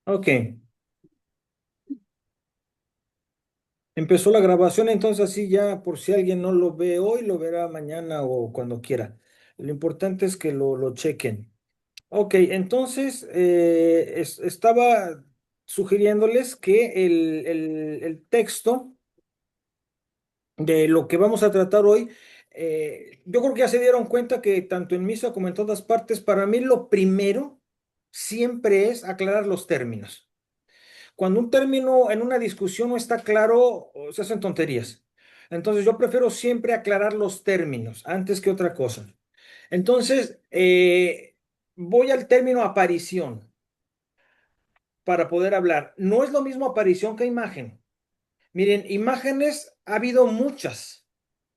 Ok, empezó la grabación, entonces así ya por si alguien no lo ve hoy, lo verá mañana o cuando quiera. Lo importante es que lo chequen. Ok, entonces estaba sugiriéndoles que el texto de lo que vamos a tratar hoy, yo creo que ya se dieron cuenta que tanto en misa como en todas partes, para mí lo primero siempre es aclarar los términos. Cuando un término en una discusión no está claro, se hacen tonterías. Entonces yo prefiero siempre aclarar los términos antes que otra cosa. Entonces, voy al término aparición para poder hablar. No es lo mismo aparición que imagen. Miren, imágenes ha habido muchas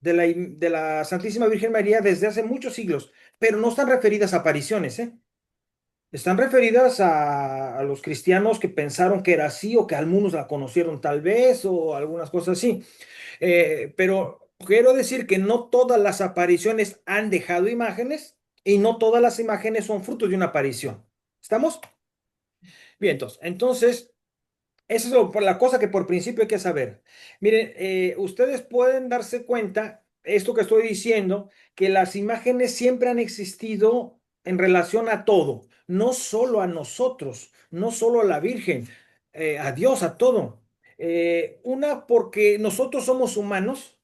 de la Santísima Virgen María desde hace muchos siglos, pero no están referidas a apariciones, ¿eh? Están referidas a los cristianos que pensaron que era así o que algunos la conocieron tal vez o algunas cosas así. Pero quiero decir que no todas las apariciones han dejado imágenes y no todas las imágenes son frutos de una aparición. ¿Estamos? Bien, entonces esa es por la cosa que por principio hay que saber. Miren, ustedes pueden darse cuenta, esto que estoy diciendo, que las imágenes siempre han existido en relación a todo, no solo a nosotros, no solo a la Virgen, a Dios, a todo. Una, porque nosotros somos humanos,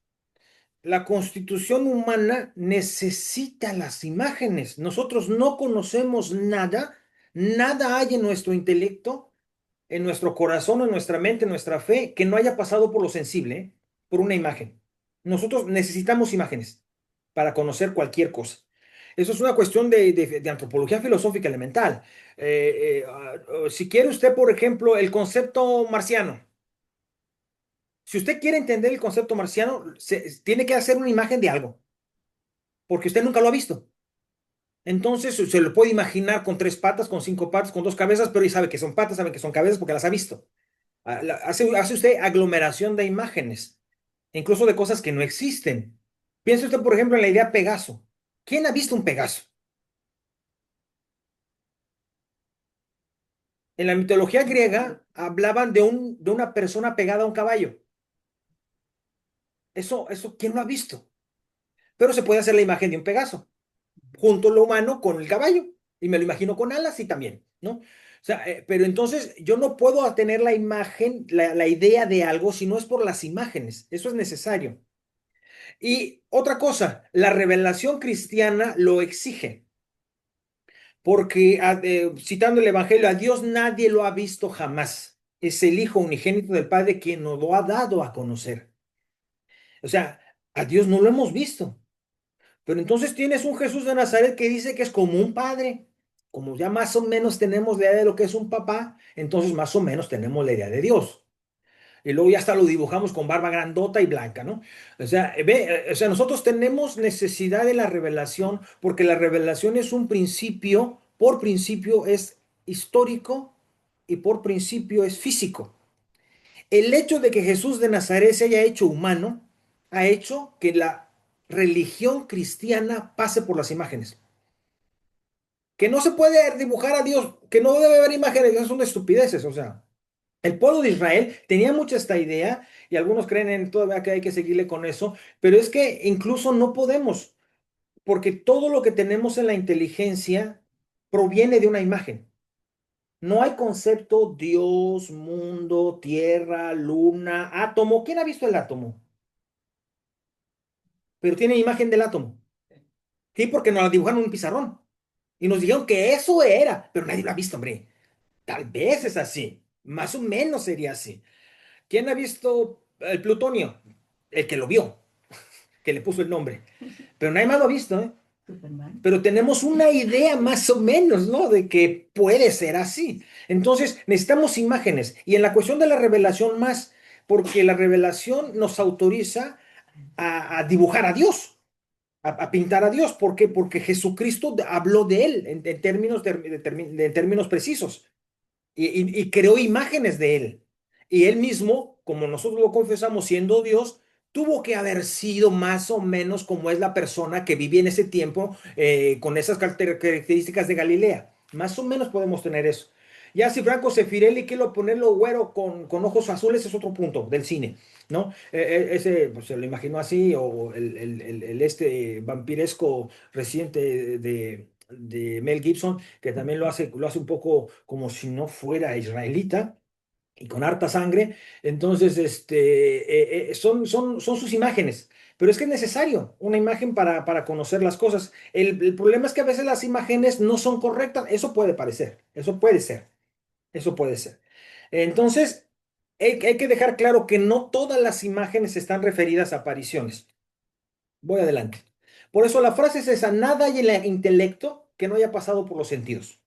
la constitución humana necesita las imágenes. Nosotros no conocemos nada, nada hay en nuestro intelecto, en nuestro corazón, en nuestra mente, en nuestra fe, que no haya pasado por lo sensible, ¿eh? Por una imagen. Nosotros necesitamos imágenes para conocer cualquier cosa. Eso es una cuestión de antropología filosófica elemental. Si quiere usted, por ejemplo, el concepto marciano. Si usted quiere entender el concepto marciano, tiene que hacer una imagen de algo, porque usted nunca lo ha visto. Entonces se lo puede imaginar con tres patas, con cinco patas, con dos cabezas, pero y sabe que son patas, sabe que son cabezas porque las ha visto. Hace usted aglomeración de imágenes, incluso de cosas que no existen. Piense usted, por ejemplo, en la idea Pegaso. ¿Quién ha visto un Pegaso? En la mitología griega hablaban de una persona pegada a un caballo. Eso, ¿quién lo ha visto? Pero se puede hacer la imagen de un Pegaso, junto lo humano con el caballo. Y me lo imagino con alas y también, ¿no? O sea, pero entonces yo no puedo tener la imagen, la idea de algo si no es por las imágenes. Eso es necesario. Y otra cosa, la revelación cristiana lo exige, porque citando el Evangelio, a Dios nadie lo ha visto jamás. Es el Hijo unigénito del Padre quien nos lo ha dado a conocer. O sea, a Dios no lo hemos visto. Pero entonces tienes un Jesús de Nazaret que dice que es como un padre. Como ya más o menos tenemos la idea de lo que es un papá, entonces más o menos tenemos la idea de Dios. Y luego ya hasta lo dibujamos con barba grandota y blanca, ¿no? O sea, nosotros tenemos necesidad de la revelación porque la revelación es un principio, por principio es histórico y por principio es físico. El hecho de que Jesús de Nazaret se haya hecho humano ha hecho que la religión cristiana pase por las imágenes. Que no se puede dibujar a Dios, que no debe haber imágenes, esas son estupideces, o sea. El pueblo de Israel tenía mucha esta idea y algunos creen en todavía que hay que seguirle con eso, pero es que incluso no podemos, porque todo lo que tenemos en la inteligencia proviene de una imagen. No hay concepto Dios, mundo, tierra, luna, átomo. ¿Quién ha visto el átomo? Pero tiene imagen del átomo. Sí, porque nos la dibujaron en un pizarrón y nos dijeron que eso era, pero nadie lo ha visto, hombre. Tal vez es así, más o menos sería así. ¿Quién ha visto el plutonio? El que lo vio, que le puso el nombre. Pero nadie más lo ha visto, ¿eh? Superman. Pero tenemos una idea más o menos, ¿no? De que puede ser así. Entonces, necesitamos imágenes. Y en la cuestión de la revelación más, porque la revelación nos autoriza a dibujar a Dios, a pintar a Dios. ¿Por qué? Porque Jesucristo habló de él en términos, de términos precisos y creó imágenes de él. Y él mismo, como nosotros lo confesamos siendo Dios, tuvo que haber sido más o menos como es la persona que vivía en ese tiempo con esas características de Galilea. Más o menos podemos tener eso. Ya si Franco Sefirelli quiere ponerlo güero con ojos azules es otro punto del cine, ¿no? Ese pues, se lo imaginó así, o este vampiresco reciente de Mel Gibson, que también lo hace un poco como si no fuera israelita y con harta sangre. Entonces, son sus imágenes. Pero es que es necesario una imagen para conocer las cosas. El problema es que a veces las imágenes no son correctas. Eso puede parecer, eso puede ser, eso puede ser. Entonces, hay que dejar claro que no todas las imágenes están referidas a apariciones. Voy adelante. Por eso la frase es esa: nada hay en el intelecto que no haya pasado por los sentidos.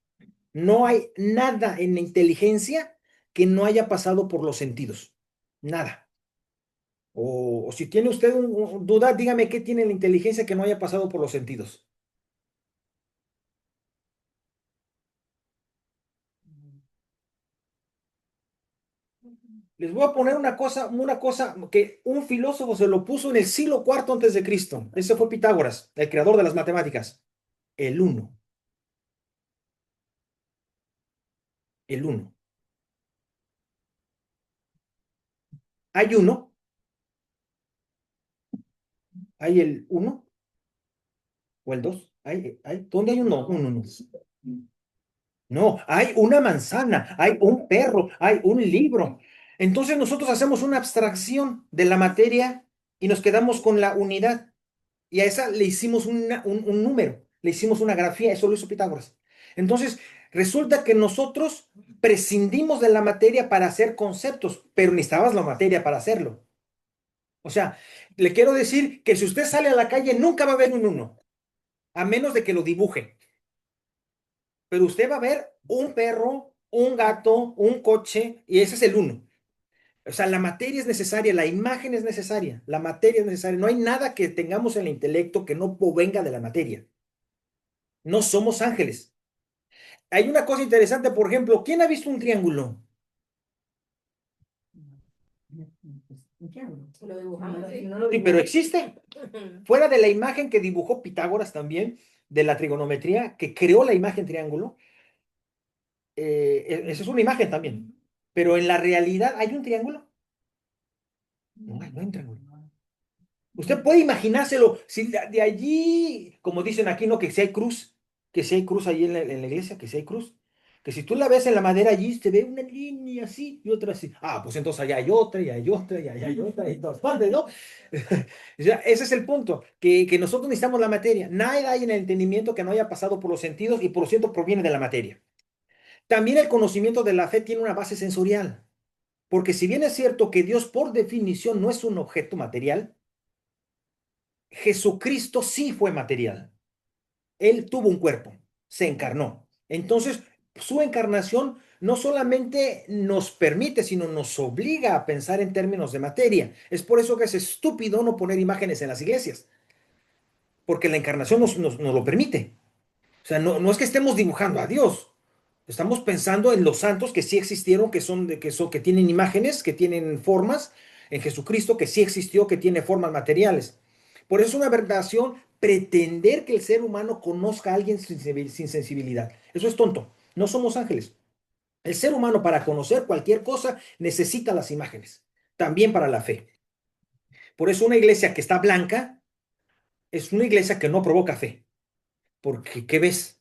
No hay nada en la inteligencia que no haya pasado por los sentidos. Nada. O si tiene usted duda, dígame qué tiene la inteligencia que no haya pasado por los sentidos. Les voy a poner una cosa que un filósofo se lo puso en el siglo cuarto antes de Cristo. Ese fue Pitágoras, el creador de las matemáticas. El uno, el uno. Hay uno, hay el uno o el dos. ¿Dónde hay uno? Uno, no. No, hay una manzana, hay un perro, hay un libro. Entonces nosotros hacemos una abstracción de la materia y nos quedamos con la unidad. Y a esa le hicimos un número, le hicimos una grafía, eso lo hizo Pitágoras. Entonces, resulta que nosotros prescindimos de la materia para hacer conceptos, pero necesitabas la materia para hacerlo. O sea, le quiero decir que si usted sale a la calle, nunca va a ver un uno, a menos de que lo dibuje. Pero usted va a ver un perro, un gato, un coche, y ese es el uno. O sea, la materia es necesaria, la imagen es necesaria, la materia es necesaria. No hay nada que tengamos en el intelecto que no provenga de la materia. No somos ángeles. Hay una cosa interesante, por ejemplo, ¿quién ha visto un triángulo? Lo dibujamos, sí. Sí, pero existe. Fuera de la imagen que dibujó Pitágoras también, de la trigonometría, que creó la imagen triángulo, esa es una imagen también. Pero en la realidad, ¿hay un triángulo? No hay un triángulo. Usted puede imaginárselo, si de allí, como dicen aquí, ¿no? Que si hay cruz ahí en la iglesia, que si hay cruz, que si tú la ves en la madera allí, se ve una línea así y otra así. Ah, pues entonces allá hay otra, y hay otra, y allá hay otra, y todas partes, ¿no? O sea, ese es el punto, que nosotros necesitamos la materia. Nada hay en el entendimiento que no haya pasado por los sentidos y por lo tanto proviene de la materia. También el conocimiento de la fe tiene una base sensorial, porque si bien es cierto que Dios por definición no es un objeto material, Jesucristo sí fue material. Él tuvo un cuerpo, se encarnó. Entonces, su encarnación no solamente nos permite, sino nos obliga a pensar en términos de materia. Es por eso que es estúpido no poner imágenes en las iglesias, porque la encarnación nos lo permite. O sea, no es que estemos dibujando a Dios. Estamos pensando en los santos que sí existieron, que tienen imágenes, que tienen formas, en Jesucristo que sí existió, que tiene formas materiales. Por eso es una aberración pretender que el ser humano conozca a alguien sin sensibilidad. Eso es tonto. No somos ángeles. El ser humano para conocer cualquier cosa necesita las imágenes, también para la fe. Por eso una iglesia que está blanca es una iglesia que no provoca fe. Porque, ¿qué ves?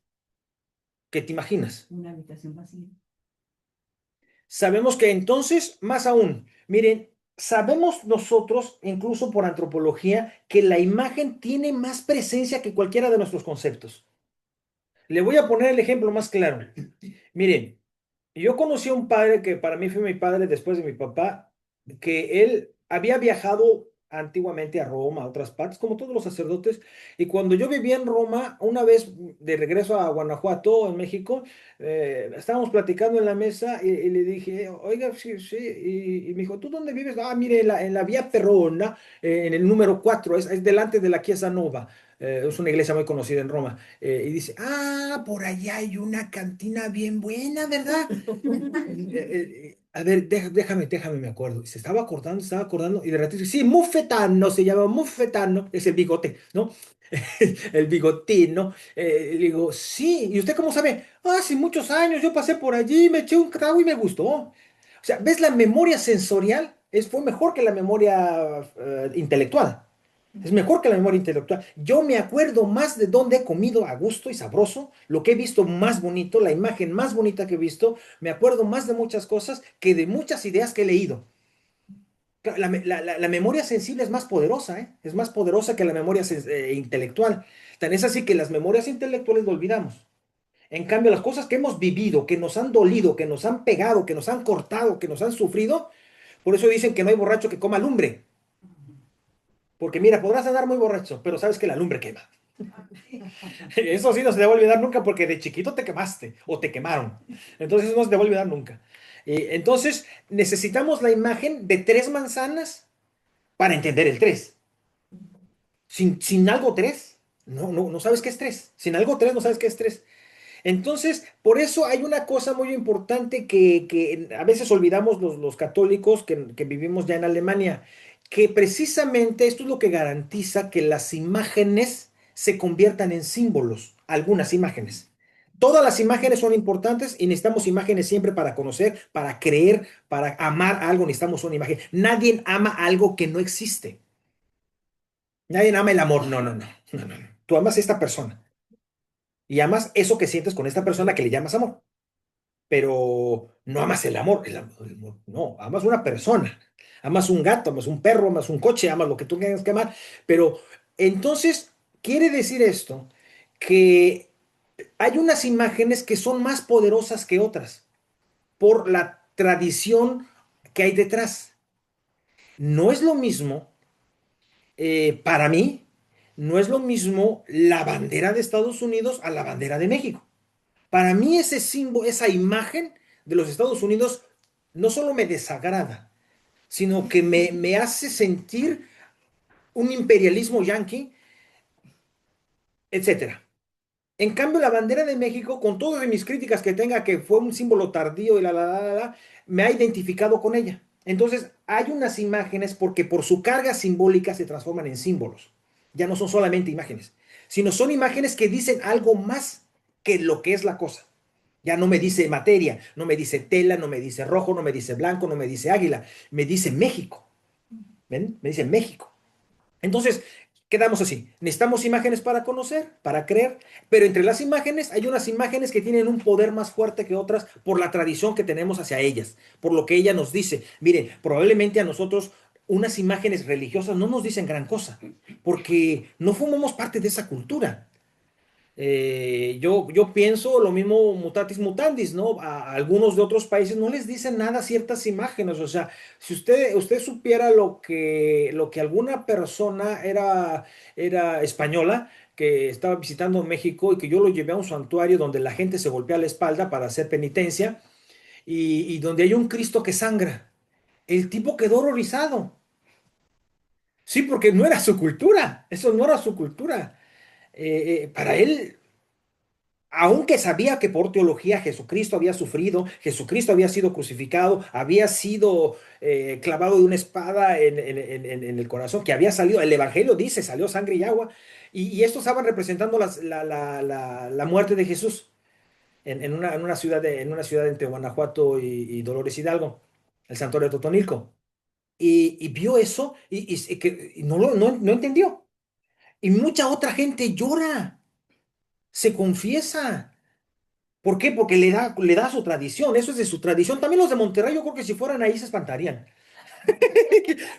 ¿Qué te imaginas? Una habitación vacía. Sabemos que entonces, más aún, miren, sabemos nosotros, incluso por antropología, que la imagen tiene más presencia que cualquiera de nuestros conceptos. Le voy a poner el ejemplo más claro. Miren, yo conocí a un padre que para mí fue mi padre después de mi papá, que él había viajado antiguamente a Roma, a otras partes, como todos los sacerdotes, y cuando yo vivía en Roma, una vez de regreso a Guanajuato, en México, estábamos platicando en la mesa y le dije, oiga, sí, sí, y me dijo, ¿tú dónde vives? Ah, mire, en la vía Perrona, en el número 4, es delante de la Chiesa Nova. Es una iglesia muy conocida en Roma. Y dice, ah, por allá hay una cantina bien buena, ¿verdad? A ver, déjame, me acuerdo. Se estaba acordando, y de repente dice, sí, Muffetano, se llama Muffetano, es el bigote, ¿no? El bigotín, ¿no? Le digo, sí, ¿y usted cómo sabe? Hace muchos años yo pasé por allí, me eché un trago y me gustó. O sea, ¿ves? La memoria sensorial fue mejor que la memoria intelectual. Es mejor que la memoria intelectual. Yo me acuerdo más de dónde he comido a gusto y sabroso, lo que he visto más bonito, la imagen más bonita que he visto. Me acuerdo más de muchas cosas que de muchas ideas que he leído. Claro, la memoria sensible es más poderosa, ¿eh? Es más poderosa que la memoria intelectual. Tan es así que las memorias intelectuales lo olvidamos. En cambio, las cosas que hemos vivido, que nos han dolido, que nos han pegado, que nos han cortado, que nos han sufrido, por eso dicen que no hay borracho que coma lumbre. Porque mira, podrás andar muy borracho, pero sabes que la lumbre quema. Eso sí no se te va a olvidar nunca porque de chiquito te quemaste o te quemaron. Entonces eso no se te va a olvidar nunca. Entonces necesitamos la imagen de tres manzanas para entender el tres. Sin algo tres, no sabes qué es tres. Sin algo tres no sabes qué es tres. Entonces, por eso hay una cosa muy importante que a veces olvidamos los católicos que vivimos ya en Alemania, que precisamente esto es lo que garantiza que las imágenes se conviertan en símbolos, algunas imágenes. Todas las imágenes son importantes y necesitamos imágenes siempre para conocer, para creer, para amar algo, necesitamos una imagen. Nadie ama algo que no existe. Nadie ama el amor. No. Tú amas a esta persona y amas eso que sientes con esta persona que le llamas amor, pero no amas el amor, no, amas una persona, amas un gato, amas un perro, amas un coche, amas lo que tú tengas que amar, pero entonces quiere decir esto que hay unas imágenes que son más poderosas que otras por la tradición que hay detrás. No es lo mismo, para mí, no es lo mismo la bandera de Estados Unidos a la bandera de México. Para mí ese símbolo, esa imagen de los Estados Unidos no solo me desagrada, sino que me hace sentir un imperialismo yanqui, etcétera. En cambio, la bandera de México, con todas mis críticas que tenga, que fue un símbolo tardío y me ha identificado con ella. Entonces, hay unas imágenes porque por su carga simbólica se transforman en símbolos. Ya no son solamente imágenes, sino son imágenes que dicen algo más que lo que es la cosa. Ya no me dice materia, no me dice tela, no me dice rojo, no me dice blanco, no me dice águila, me dice México. ¿Ven? Me dice México. Entonces, quedamos así. Necesitamos imágenes para conocer, para creer, pero entre las imágenes hay unas imágenes que tienen un poder más fuerte que otras por la tradición que tenemos hacia ellas, por lo que ella nos dice. Mire, probablemente a nosotros unas imágenes religiosas no nos dicen gran cosa, porque no formamos parte de esa cultura. Yo pienso lo mismo mutatis mutandis, ¿no? A algunos de otros países no les dicen nada ciertas imágenes. O sea, si usted supiera lo que alguna persona era española que estaba visitando México y que yo lo llevé a un santuario donde la gente se golpea la espalda para hacer penitencia y donde hay un Cristo que sangra. El tipo quedó horrorizado. Sí, porque no era su cultura. Eso no era su cultura. Para él, aunque sabía que por teología Jesucristo había sufrido, Jesucristo había sido crucificado, había sido clavado de una espada en el corazón, que había salido, el Evangelio dice, salió sangre y agua, y estos estaban representando la muerte de Jesús en una ciudad entre Guanajuato y Dolores Hidalgo, el santuario de Totonilco. Y vio eso y no entendió. Y mucha otra gente llora, se confiesa. ¿Por qué? Porque le da su tradición, eso es de su tradición. También los de Monterrey, yo creo que si fueran ahí se espantarían,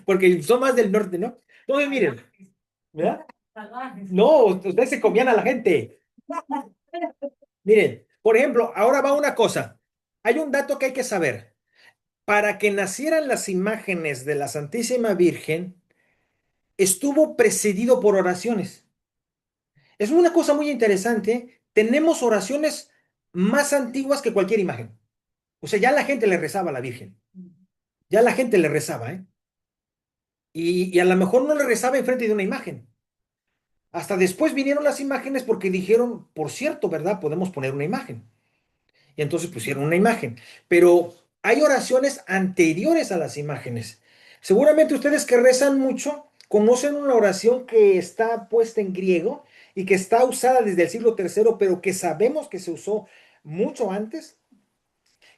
porque son más del norte, ¿no? Entonces, miren, ¿verdad? No, ustedes se comían a la gente. Miren, por ejemplo, ahora va una cosa. Hay un dato que hay que saber. Para que nacieran las imágenes de la Santísima Virgen, estuvo precedido por oraciones. Es una cosa muy interesante. Tenemos oraciones más antiguas que cualquier imagen. O sea, ya la gente le rezaba a la Virgen. Ya la gente le rezaba, ¿eh? Y a lo mejor no le rezaba enfrente de una imagen. Hasta después vinieron las imágenes porque dijeron, por cierto, ¿verdad? Podemos poner una imagen. Y entonces pusieron una imagen. Pero hay oraciones anteriores a las imágenes. Seguramente ustedes que rezan mucho conocen una oración que está puesta en griego y que está usada desde el siglo III, pero que sabemos que se usó mucho antes,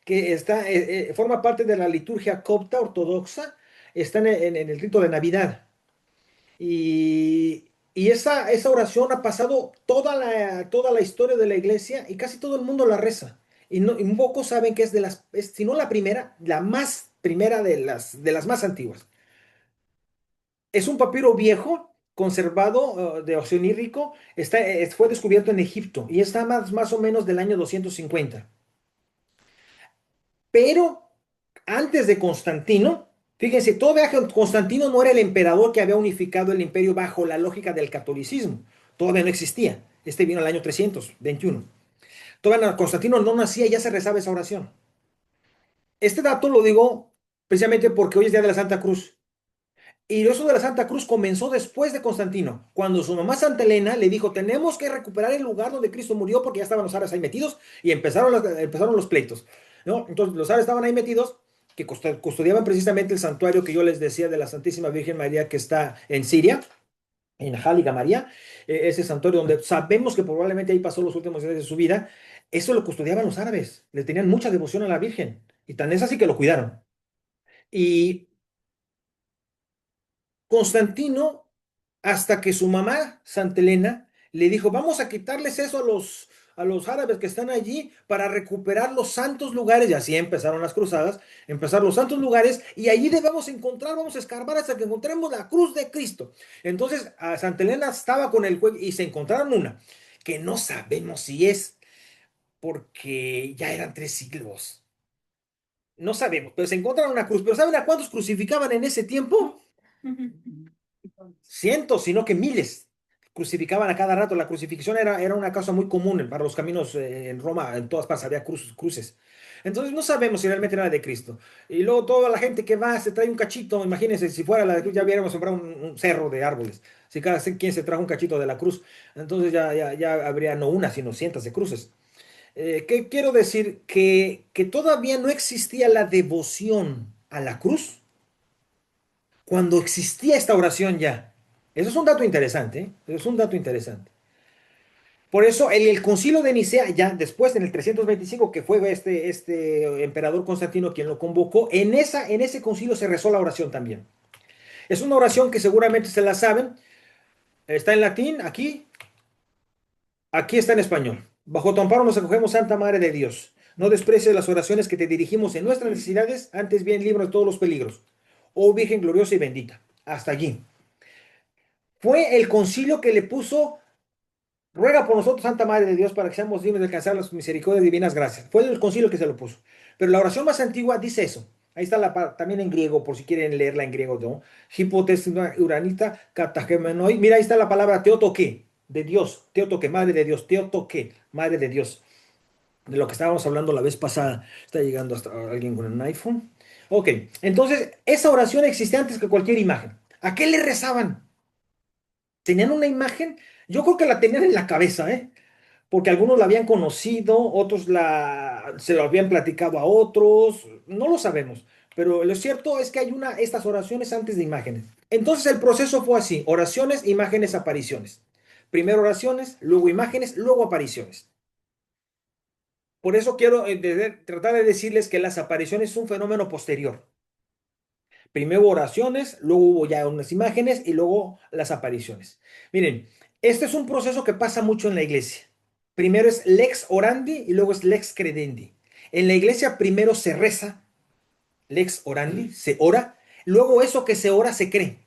que forma parte de la liturgia copta ortodoxa, está en el rito de Navidad. Y esa oración ha pasado toda la historia de la iglesia y casi todo el mundo la reza. Y pocos saben que es si no la primera, la más primera de las más antiguas. Es un papiro viejo, conservado, de oceanírico, fue descubierto en Egipto y está más o menos del año 250. Pero antes de Constantino, fíjense, todavía Constantino no era el emperador que había unificado el imperio bajo la lógica del catolicismo. Todavía no existía. Este vino al año 321. Constantino no nacía y ya se rezaba esa oración. Este dato lo digo precisamente porque hoy es Día de la Santa Cruz. Y eso de la Santa Cruz comenzó después de Constantino, cuando su mamá Santa Elena le dijo, tenemos que recuperar el lugar donde Cristo murió porque ya estaban los árabes ahí metidos y empezaron los pleitos, ¿no? Entonces los árabes estaban ahí metidos, que custodiaban precisamente el santuario que yo les decía de la Santísima Virgen María que está en Siria, en Jáliga María, ese santuario donde sabemos que probablemente ahí pasó los últimos días de su vida. Eso lo custodiaban los árabes, le tenían mucha devoción a la Virgen y tan es así que lo cuidaron. Y Constantino, hasta que su mamá, Santa Elena, le dijo, vamos a quitarles eso a los árabes que están allí para recuperar los santos lugares. Y así empezaron las cruzadas, empezaron los santos lugares, y allí debemos encontrar, vamos a escarbar hasta que encontremos la cruz de Cristo. Entonces, a Santa Elena estaba con el juego y se encontraron una, que no sabemos si es, porque ya eran 3 siglos. No sabemos, pero se encontraron una cruz. ¿Pero saben a cuántos crucificaban en ese tiempo? Cientos, sino que miles. Crucificaban a cada rato. La crucifixión era una cosa muy común para los caminos en Roma, en todas partes había cruces. Entonces no sabemos si realmente era de Cristo. Y luego toda la gente que va se trae un cachito. Imagínense, si fuera la de cruz, ya hubiéramos sembrado un cerro de árboles. Si quien se trajo un cachito de la cruz, entonces ya habría no una, sino cientos de cruces. ¿Qué quiero decir? Que todavía no existía la devoción a la cruz cuando existía esta oración ya. Eso es un dato interesante, ¿eh? Eso es un dato interesante. Por eso el concilio de Nicea, ya después, en el 325, que fue este emperador Constantino quien lo convocó, en ese concilio se rezó la oración también. Es una oración que seguramente se la saben. Está en latín, aquí está en español. Bajo tu amparo nos acogemos, Santa Madre de Dios. No desprecies las oraciones que te dirigimos en nuestras necesidades, antes bien líbranos de todos los peligros. Oh Virgen gloriosa y bendita. Hasta allí. Fue el concilio que le puso, ruega por nosotros, Santa Madre de Dios, para que seamos dignos de alcanzar las misericordias divinas gracias. Fue el concilio que se lo puso. Pero la oración más antigua dice eso. Ahí está también en griego, por si quieren leerla en griego, ¿no? Hipotes uranita katagemenoi. Mira, ahí está la palabra teotoque, de Dios. Teotoque, Madre de Dios. Teotoque, Madre de Dios. De lo que estábamos hablando la vez pasada. Está llegando hasta alguien con un iPhone. Ok, entonces esa oración existía antes que cualquier imagen. ¿A qué le rezaban? Tenían una imagen, yo creo que la tenían en la cabeza, ¿eh? Porque algunos la habían conocido, otros se lo habían platicado a otros, no lo sabemos, pero lo cierto es que hay estas oraciones antes de imágenes. Entonces el proceso fue así, oraciones, imágenes, apariciones. Primero oraciones, luego imágenes, luego apariciones. Por eso quiero tratar de decirles que las apariciones es un fenómeno posterior. Primero hubo oraciones, luego hubo ya unas imágenes y luego las apariciones. Miren, este es un proceso que pasa mucho en la iglesia. Primero es lex orandi y luego es lex credendi. En la iglesia primero se reza, lex orandi, se ora, luego eso que se ora se cree.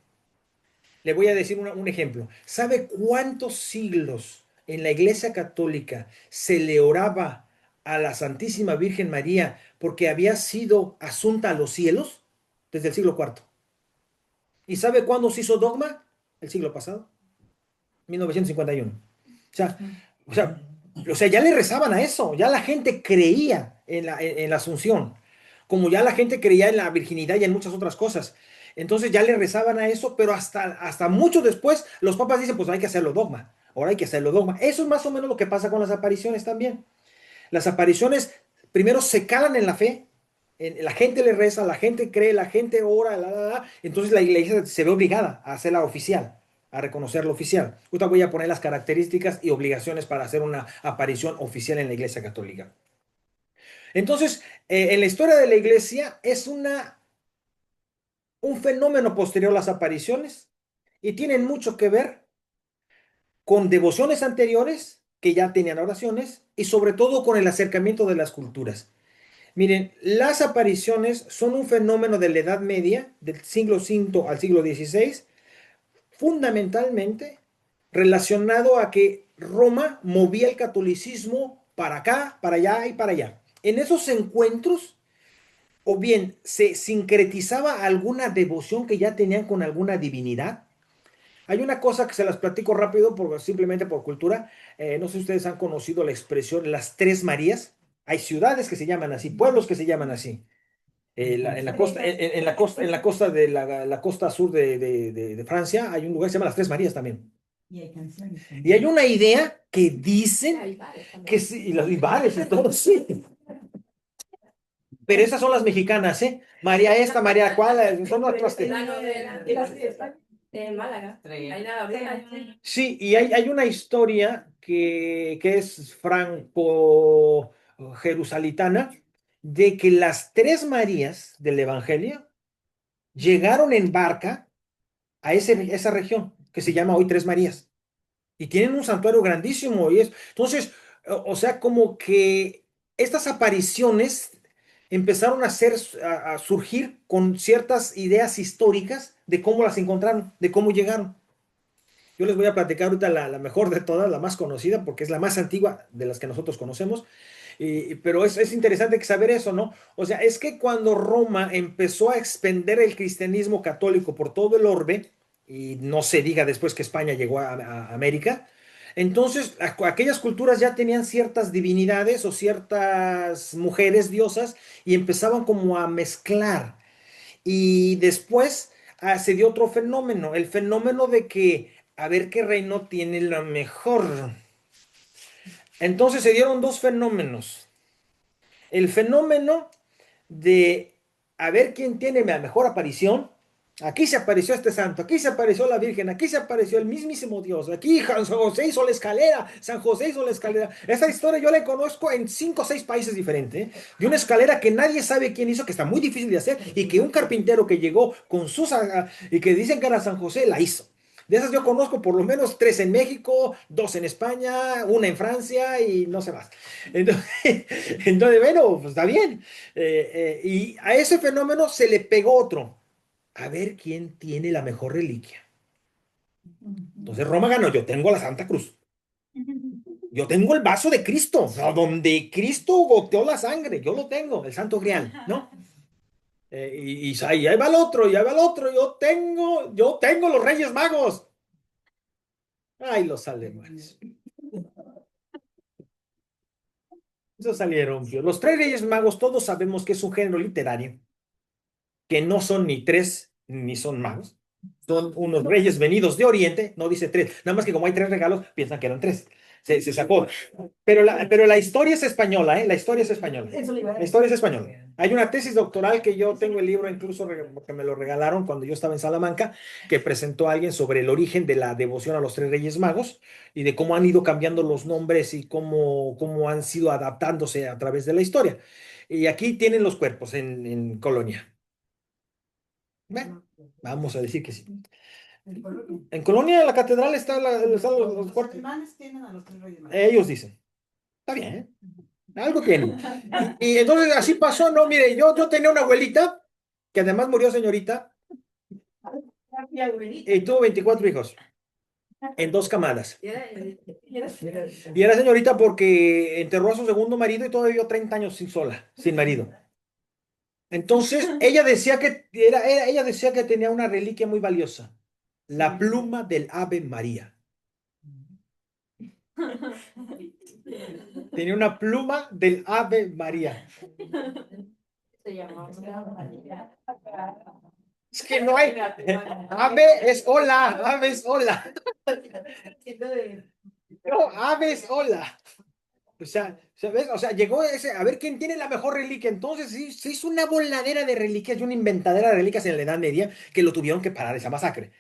Le voy a decir un ejemplo. ¿Sabe cuántos siglos en la iglesia católica se le oraba a la Santísima Virgen María porque había sido asunta a los cielos? Desde el siglo cuarto. ¿Y sabe cuándo se hizo dogma? El siglo pasado, 1951. O sea, o sea, o sea, ya le rezaban a eso, ya la gente creía en la Asunción, como ya la gente creía en la virginidad y en muchas otras cosas. Entonces ya le rezaban a eso, pero hasta mucho después los papas dicen, pues hay que hacerlo dogma, ahora hay que hacerlo dogma. Eso es más o menos lo que pasa con las apariciones también. Las apariciones primero se calan en la fe, la gente le reza, la gente cree, la gente ora, entonces la iglesia se ve obligada a hacerla oficial. a reconocerlo oficial. Ahorita voy a poner las características y obligaciones para hacer una aparición oficial en la Iglesia Católica. Entonces, en la historia de la Iglesia es un fenómeno posterior a las apariciones y tienen mucho que ver con devociones anteriores que ya tenían oraciones y sobre todo con el acercamiento de las culturas. Miren, las apariciones son un fenómeno de la Edad Media, del siglo V al siglo XVI, fundamentalmente relacionado a que Roma movía el catolicismo para acá, para allá y para allá. En esos encuentros, o bien se sincretizaba alguna devoción que ya tenían con alguna divinidad. Hay una cosa que se las platico rápido, simplemente por cultura. No sé si ustedes han conocido la expresión las Tres Marías. Hay ciudades que se llaman así, pueblos que se llaman así. En la costa, en la costa de la costa sur de Francia hay un lugar que se llama las Tres Marías también. Y hay canciones Y hay también. una idea que dicen que sí, y los y bares y todo, sí. Pero esas son las mexicanas, ¿eh? María esta, María cuál, son otras que... De Málaga. Hay nada, Sí, y hay una historia que es franco-jerusalitana de que las tres Marías del Evangelio llegaron en barca a esa región que se llama hoy Tres Marías y tienen un santuario grandísimo y entonces, o sea, como que estas apariciones empezaron a surgir con ciertas ideas históricas de cómo las encontraron, de cómo llegaron. Yo les voy a platicar ahorita la mejor de todas, la más conocida, porque es la más antigua de las que nosotros conocemos. Pero es interesante saber eso, ¿no? O sea, es que cuando Roma empezó a extender el cristianismo católico por todo el orbe, y no se diga después que España llegó a América, entonces aquellas culturas ya tenían ciertas divinidades o ciertas mujeres diosas y empezaban como a mezclar. Y después se dio otro fenómeno, el fenómeno de que a ver qué reino tiene la mejor. Entonces se dieron dos fenómenos. El fenómeno de a ver quién tiene la mejor aparición. Aquí se apareció este santo, aquí se apareció la Virgen, aquí se apareció el mismísimo Dios, aquí San José hizo la escalera, San José hizo la escalera. Esta historia yo la conozco en 5 o 6 países diferentes, ¿eh? De una escalera que nadie sabe quién hizo, que está muy difícil de hacer, y que un carpintero que llegó con sus y que dicen que era San José, la hizo. De esas yo conozco por lo menos 3 en México, 2 en España, una en Francia y no sé más. Entonces, entonces bueno, pues está bien. Y a ese fenómeno se le pegó otro. A ver quién tiene la mejor reliquia. Entonces Roma ganó, yo tengo la Santa Cruz. Yo tengo el vaso de Cristo, ¿no? Donde Cristo goteó la sangre, yo lo tengo, el Santo Grial, ¿no? Y ahí va el otro, y ahí va el otro, yo tengo los Reyes Magos. Ay, los alemanes. Esos salieron, tío. Los tres Reyes Magos, todos sabemos que es un género literario, que no son ni tres, ni son magos. Son unos reyes venidos de Oriente, no dice tres, nada más que como hay tres regalos, piensan que eran tres. Se sacó. Pero la historia es española, ¿eh? La historia es española. La historia es española. Hay una tesis doctoral que yo tengo el libro, incluso porque me lo regalaron cuando yo estaba en Salamanca, que presentó a alguien sobre el origen de la devoción a los tres Reyes Magos y de cómo han ido cambiando los nombres y cómo han sido adaptándose a través de la historia. Y aquí tienen los cuerpos en Colonia. Bueno, vamos a decir que sí. En Colonia, la catedral están los Los cuartos. alemanes tienen a los tres reyes magos. Ellos dicen, está bien, algo tienen. Y entonces así pasó, no, mire, yo tenía una abuelita, que además murió señorita, y tuvo 24 hijos, en 2 camadas. Y era señorita porque enterró a su segundo marido y todavía vivió 30 años sola, sin marido. Entonces, ella decía que tenía una reliquia muy valiosa, la pluma del Ave María. Tenía una pluma del Ave María. Se llama María. Es que no hay. Ave es hola, ave es hola. No, ave es hola. O sea, ¿sabes? O sea, llegó ese, a ver quién tiene la mejor reliquia. Entonces, sí, se hizo una voladera de reliquias y una inventadera de reliquias en la Edad Media que lo tuvieron que parar esa masacre.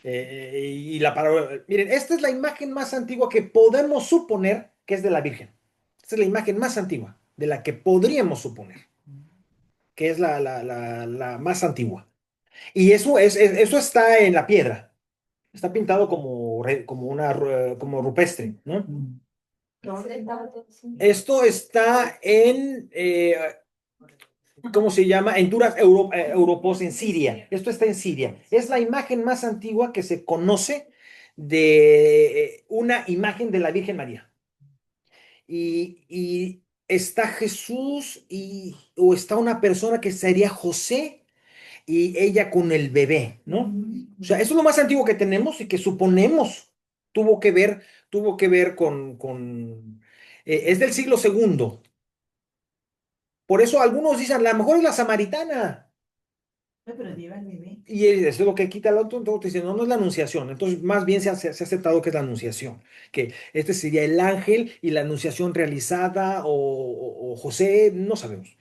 Miren, esta es la imagen más antigua que podemos suponer que es de la Virgen. Esta es la imagen más antigua de la que podríamos suponer que es la más antigua. Y eso está en la piedra. Está pintado como rupestre, ¿no? ¿Dónde estaba todo eso? Esto está ¿cómo se llama? En Duras Europos, en Siria. Esto está en Siria. Es la imagen más antigua que se conoce de una imagen de la Virgen María. Y está Jesús o está una persona que sería José y ella con el bebé, ¿no? O sea, eso es lo más antiguo que tenemos y que suponemos tuvo que ver, tuvo que ver es del siglo segundo. Por eso algunos dicen, a lo mejor es la samaritana. No, pero lleva el bebé. Y eso es lo que quita el otro, entonces dicen, no, no es la anunciación. Entonces, más bien se ha aceptado que es la anunciación, que este sería el ángel y la anunciación realizada o José, no sabemos.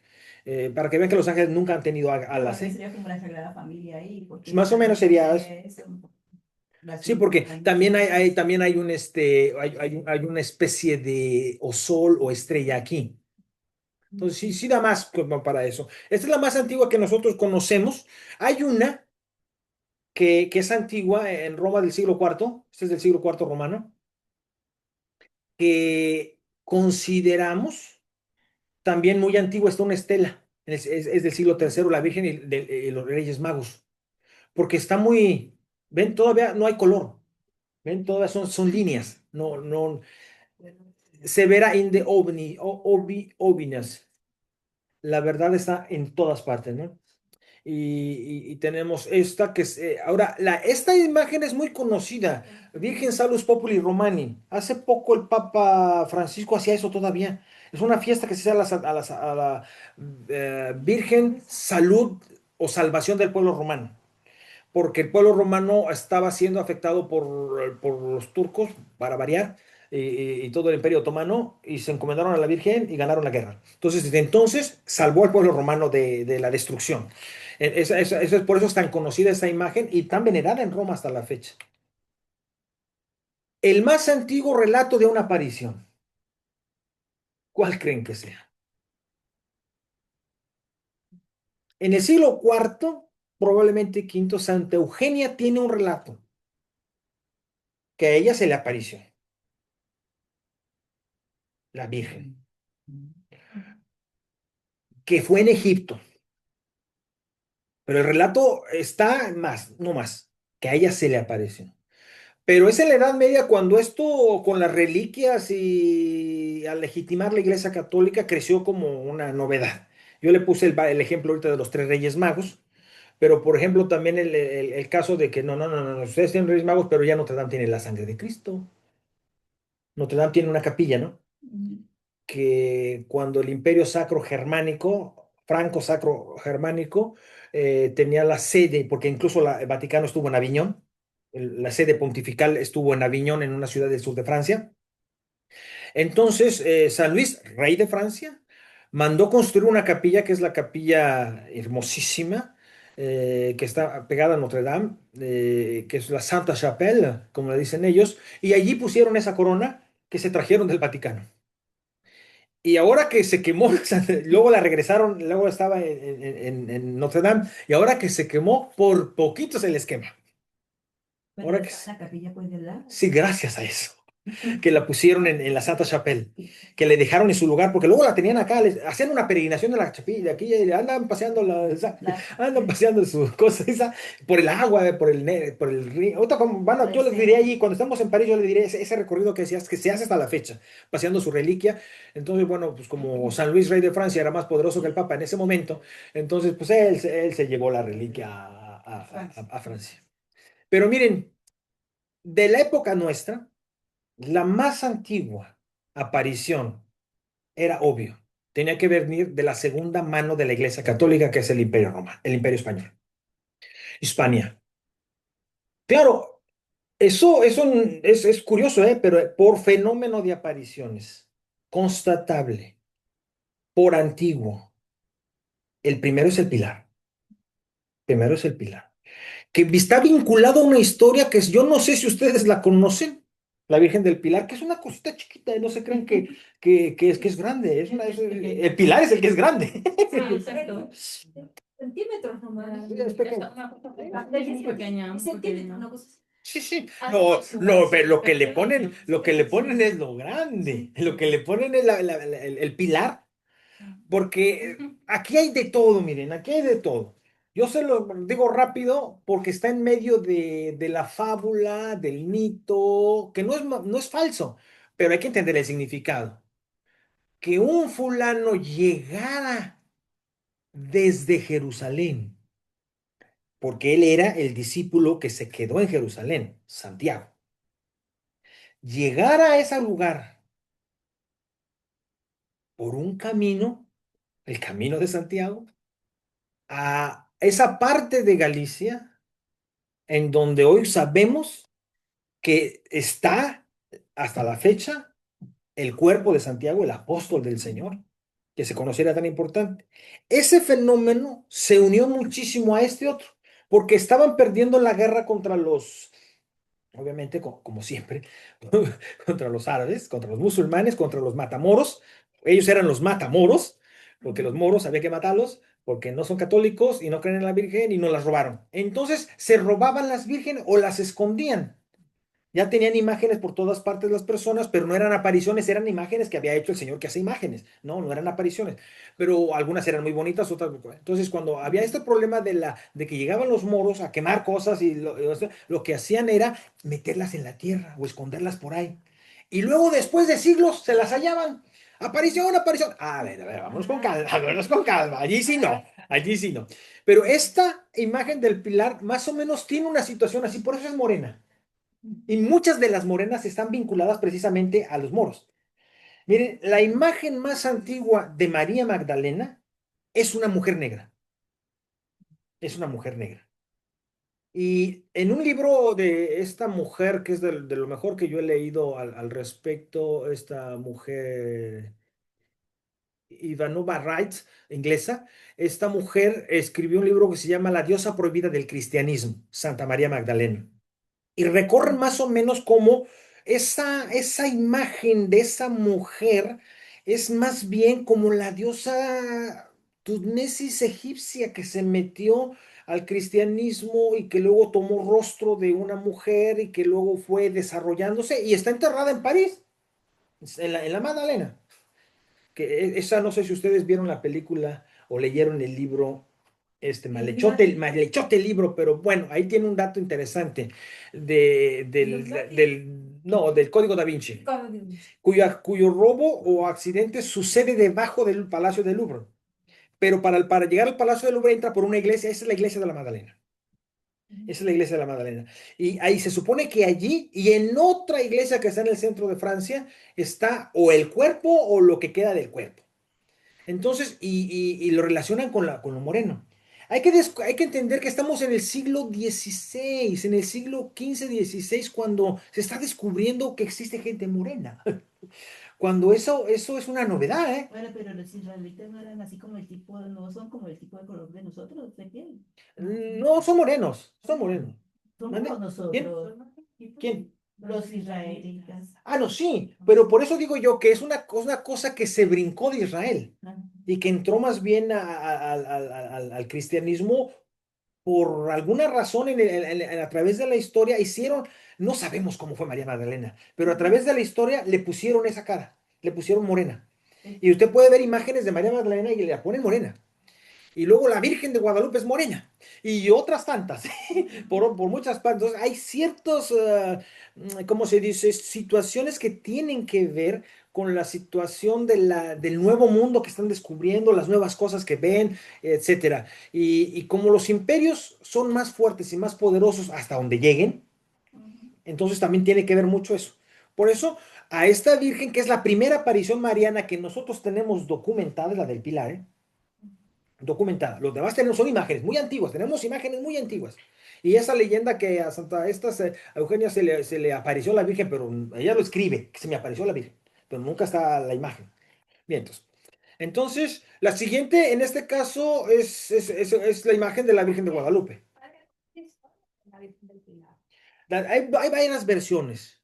Para que vean que los ángeles nunca han tenido alas, Aparte ¿eh? sería como la Sagrada Familia ahí, porque Más o menos sería la sí, porque sincronización. también hay hay una especie de o sol o estrella aquí. Entonces, sí, sí da más como para eso. Esta es la más antigua que nosotros conocemos. Hay una que es antigua en Roma del siglo cuarto, este es del siglo cuarto romano, que consideramos también muy antigua, está una estela. Es del siglo tercero, la Virgen y los Reyes Magos. Porque está muy, ven, todavía no hay color. Ven, todavía son líneas. No, no. Severa in the obvious. La verdad está en todas partes, ¿no? Y tenemos esta que es, ahora, esta imagen es muy conocida, Virgen Salus Populi Romani. Hace poco el Papa Francisco hacía eso todavía. Es una fiesta que se hace a la Virgen Salud o Salvación del pueblo romano, porque el pueblo romano estaba siendo afectado por los turcos, para variar, y todo el imperio otomano, y se encomendaron a la Virgen y ganaron la guerra. Entonces, desde entonces, salvó al pueblo romano de la destrucción. Por eso es tan conocida esta imagen y tan venerada en Roma hasta la fecha. El más antiguo relato de una aparición, ¿cuál creen que sea? En el siglo cuarto, probablemente quinto, Santa Eugenia tiene un relato que a ella se le apareció, la Virgen, que fue en Egipto. Pero el relato está más, no más, que a ella se le apareció. Pero es en la Edad Media cuando esto con las reliquias y al legitimar la Iglesia Católica creció como una novedad. Yo le puse el ejemplo ahorita de los tres Reyes Magos, pero por ejemplo también el caso de que no, no, no, no, ustedes tienen Reyes Magos, pero ya Notre Dame tiene la sangre de Cristo. Notre Dame tiene una capilla, ¿no? Que cuando el Imperio Sacro Germánico, Franco Sacro Germánico, tenía la sede, porque incluso el Vaticano estuvo en Aviñón, la sede pontifical estuvo en Aviñón, en una ciudad del sur de Francia. Entonces, San Luis, rey de Francia, mandó construir una capilla que es la capilla hermosísima, que está pegada a Notre Dame, que es la Santa Chapelle, como le dicen ellos, y allí pusieron esa corona que se trajeron del Vaticano. Y ahora que se quemó, o sea, luego la regresaron, luego estaba en Notre Dame, y ahora que se quemó, por poquito se les quema. Pero Ahora no que está en la capilla pues del lado. sí, gracias a eso, que la pusieron en la Santa Chapelle, que le dejaron en su lugar, porque luego la tenían acá, hacían una peregrinación de la chapilla, aquí y andan paseando andan paseando sus cosas por el agua, por el río. Ahorita bueno, yo les diré allí, cuando estamos en París, yo les diré ese recorrido que decías que se hace hasta la fecha, paseando su reliquia. Entonces, bueno, pues como San Luis, rey de Francia, era más poderoso que el Papa en ese momento, entonces, pues él se llevó la reliquia a Francia. Pero miren, de la época nuestra, la más antigua aparición era obvio. Tenía que venir de la segunda mano de la Iglesia Católica, que es el Imperio Romano, el Imperio Español, Hispania. Claro, eso es curioso, ¿eh? Pero por fenómeno de apariciones, constatable, por antiguo, el primero es el Pilar. Primero es el Pilar. que está vinculado a una historia que yo no sé si ustedes la conocen, la Virgen del Pilar, que es una cosita chiquita, y no se creen que es grande, el Pilar es el que es grande. Sí, exacto. Centímetros nomás. Es pequeño. Una cosa pequeña, Centímetros, una cosa así. Sí, sí. Ah, No, sí, no, pero sí. lo que le ponen es lo grande. Lo que le ponen es el pilar, porque aquí hay de todo, miren, aquí hay de todo. Yo se lo digo rápido porque está en medio de la fábula, del mito, que no es falso, pero hay que entender el significado. Que un fulano llegara desde Jerusalén, porque él era el discípulo que se quedó en Jerusalén, Santiago. Llegar a ese lugar por un camino, el camino de Santiago, a esa parte de Galicia en donde hoy sabemos que está hasta la fecha el cuerpo de Santiago, el apóstol del Señor, que se conociera tan importante. Ese fenómeno se unió muchísimo a este otro, porque estaban perdiendo la guerra contra los, obviamente, como siempre, contra los árabes, contra los musulmanes, contra los matamoros. Ellos eran los matamoros, porque los moros había que matarlos, porque no son católicos y no creen en la Virgen y no las robaron. Entonces se robaban las vírgenes o las escondían. Ya tenían imágenes por todas partes las personas, pero no eran apariciones, eran imágenes que había hecho el Señor que hace imágenes. No, no eran apariciones, pero algunas eran muy bonitas, otras. Entonces, cuando había este problema de que llegaban los moros a quemar cosas y lo que hacían era meterlas en la tierra o esconderlas por ahí. Y luego, después de siglos, se las hallaban. Aparición, aparición. A ver, vámonos con calma, vámonos con calma. Allí sí no, allí sí no. Pero esta imagen del pilar más o menos tiene una situación así, por eso es morena. Y muchas de las morenas están vinculadas precisamente a los moros. Miren, la imagen más antigua de María Magdalena es una mujer negra. Es una mujer negra. Y en un libro de esta mujer, que es de lo mejor que yo he leído al respecto, esta mujer, Ivanova Wright, inglesa, esta mujer escribió un libro que se llama La diosa prohibida del cristianismo, Santa María Magdalena. Y recorren más o menos como esa imagen de esa mujer es más bien como la diosa Tutnesis egipcia que se metió al cristianismo y que luego tomó rostro de una mujer y que luego fue desarrollándose y está enterrada en París, en la Magdalena. Esa no sé si ustedes vieron la película o leyeron el libro, malhechote el libro, pero bueno, ahí tiene un dato interesante no, del Código Da Vinci, cuyo robo o accidente sucede debajo del Palacio del Louvre. Pero para llegar al Palacio del Louvre entra por una iglesia, esa es la iglesia de la Magdalena. Esa es la iglesia de la Magdalena. Y ahí se supone que allí y en otra iglesia que está en el centro de Francia está o el cuerpo o lo que queda del cuerpo. Entonces, y lo relacionan con lo moreno. Hay que entender que estamos en el siglo XVI, en el siglo XV-XVI, cuando se está descubriendo que existe gente morena. Cuando eso es una novedad, ¿eh? Bueno, pero los israelitas no eran así como el tipo, no son como el tipo de color de nosotros, ¿de piel? No, son morenos, son morenos. Son como ¿Mande? ¿Quién? nosotros. ¿Quién? Los israelitas. Ah, no, sí, pero por eso digo yo que es una cosa que se brincó de Israel Ah, y que entró más bien al cristianismo por alguna razón a través de la historia hicieron, no sabemos cómo fue María Magdalena, pero a través de la historia le pusieron esa cara, le pusieron morena. Y usted puede ver imágenes de María Magdalena y le la ponen morena. Y luego la Virgen de Guadalupe es morena. Y otras tantas, por muchas partes. Entonces, hay ciertos, ¿cómo se dice? Situaciones que tienen que ver con la situación del nuevo mundo que están descubriendo, las nuevas cosas que ven, etcétera. Y como los imperios son más fuertes y más poderosos hasta donde lleguen, entonces también tiene que ver mucho eso. Por eso, a esta Virgen, que es la primera aparición mariana que nosotros tenemos documentada, la del Pilar, documentada. Los demás tenemos son imágenes muy antiguas, tenemos imágenes muy antiguas. Y esa leyenda que a a Eugenia se le apareció la Virgen, pero ella lo escribe, que se me apareció la Virgen, pero nunca está la imagen. Bien, entonces, la siguiente en este caso es la imagen de la Virgen de Guadalupe. Hay varias versiones,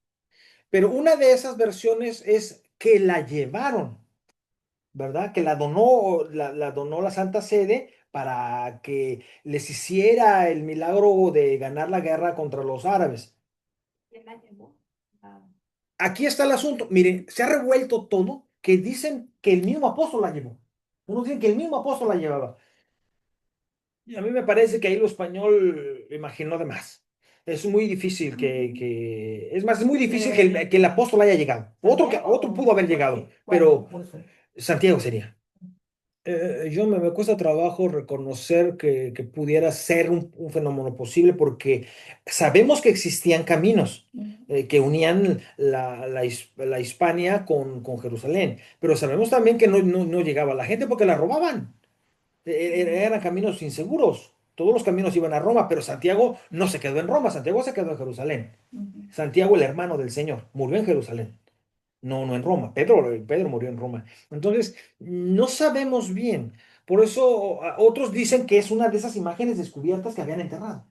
pero una de esas versiones es que la llevaron, ¿verdad? Que la donó la Santa Sede para que les hiciera el milagro de ganar la guerra contra los árabes. ¿Quién la llevó? Ah, Aquí está el asunto. Miren, se ha revuelto todo, que dicen que el mismo apóstol la llevó. Unos dicen que el mismo apóstol la llevaba. Y a mí me parece que ahí lo español imaginó de más. Es muy difícil es más, es muy difícil que el apóstol haya llegado. Otro pudo haber llegado, pero Santiago sería. Me cuesta trabajo reconocer que pudiera ser un fenómeno posible porque sabemos que existían caminos que unían la Hispania con Jerusalén, pero sabemos también que no llegaba la gente porque la robaban. Eran caminos inseguros. Todos los caminos iban a Roma, pero Santiago no se quedó en Roma, Santiago se quedó en Jerusalén. Santiago, el hermano del Señor, murió en Jerusalén, no en Roma. Pedro murió en Roma. Entonces, no sabemos bien. Por eso otros dicen que es una de esas imágenes descubiertas que habían enterrado.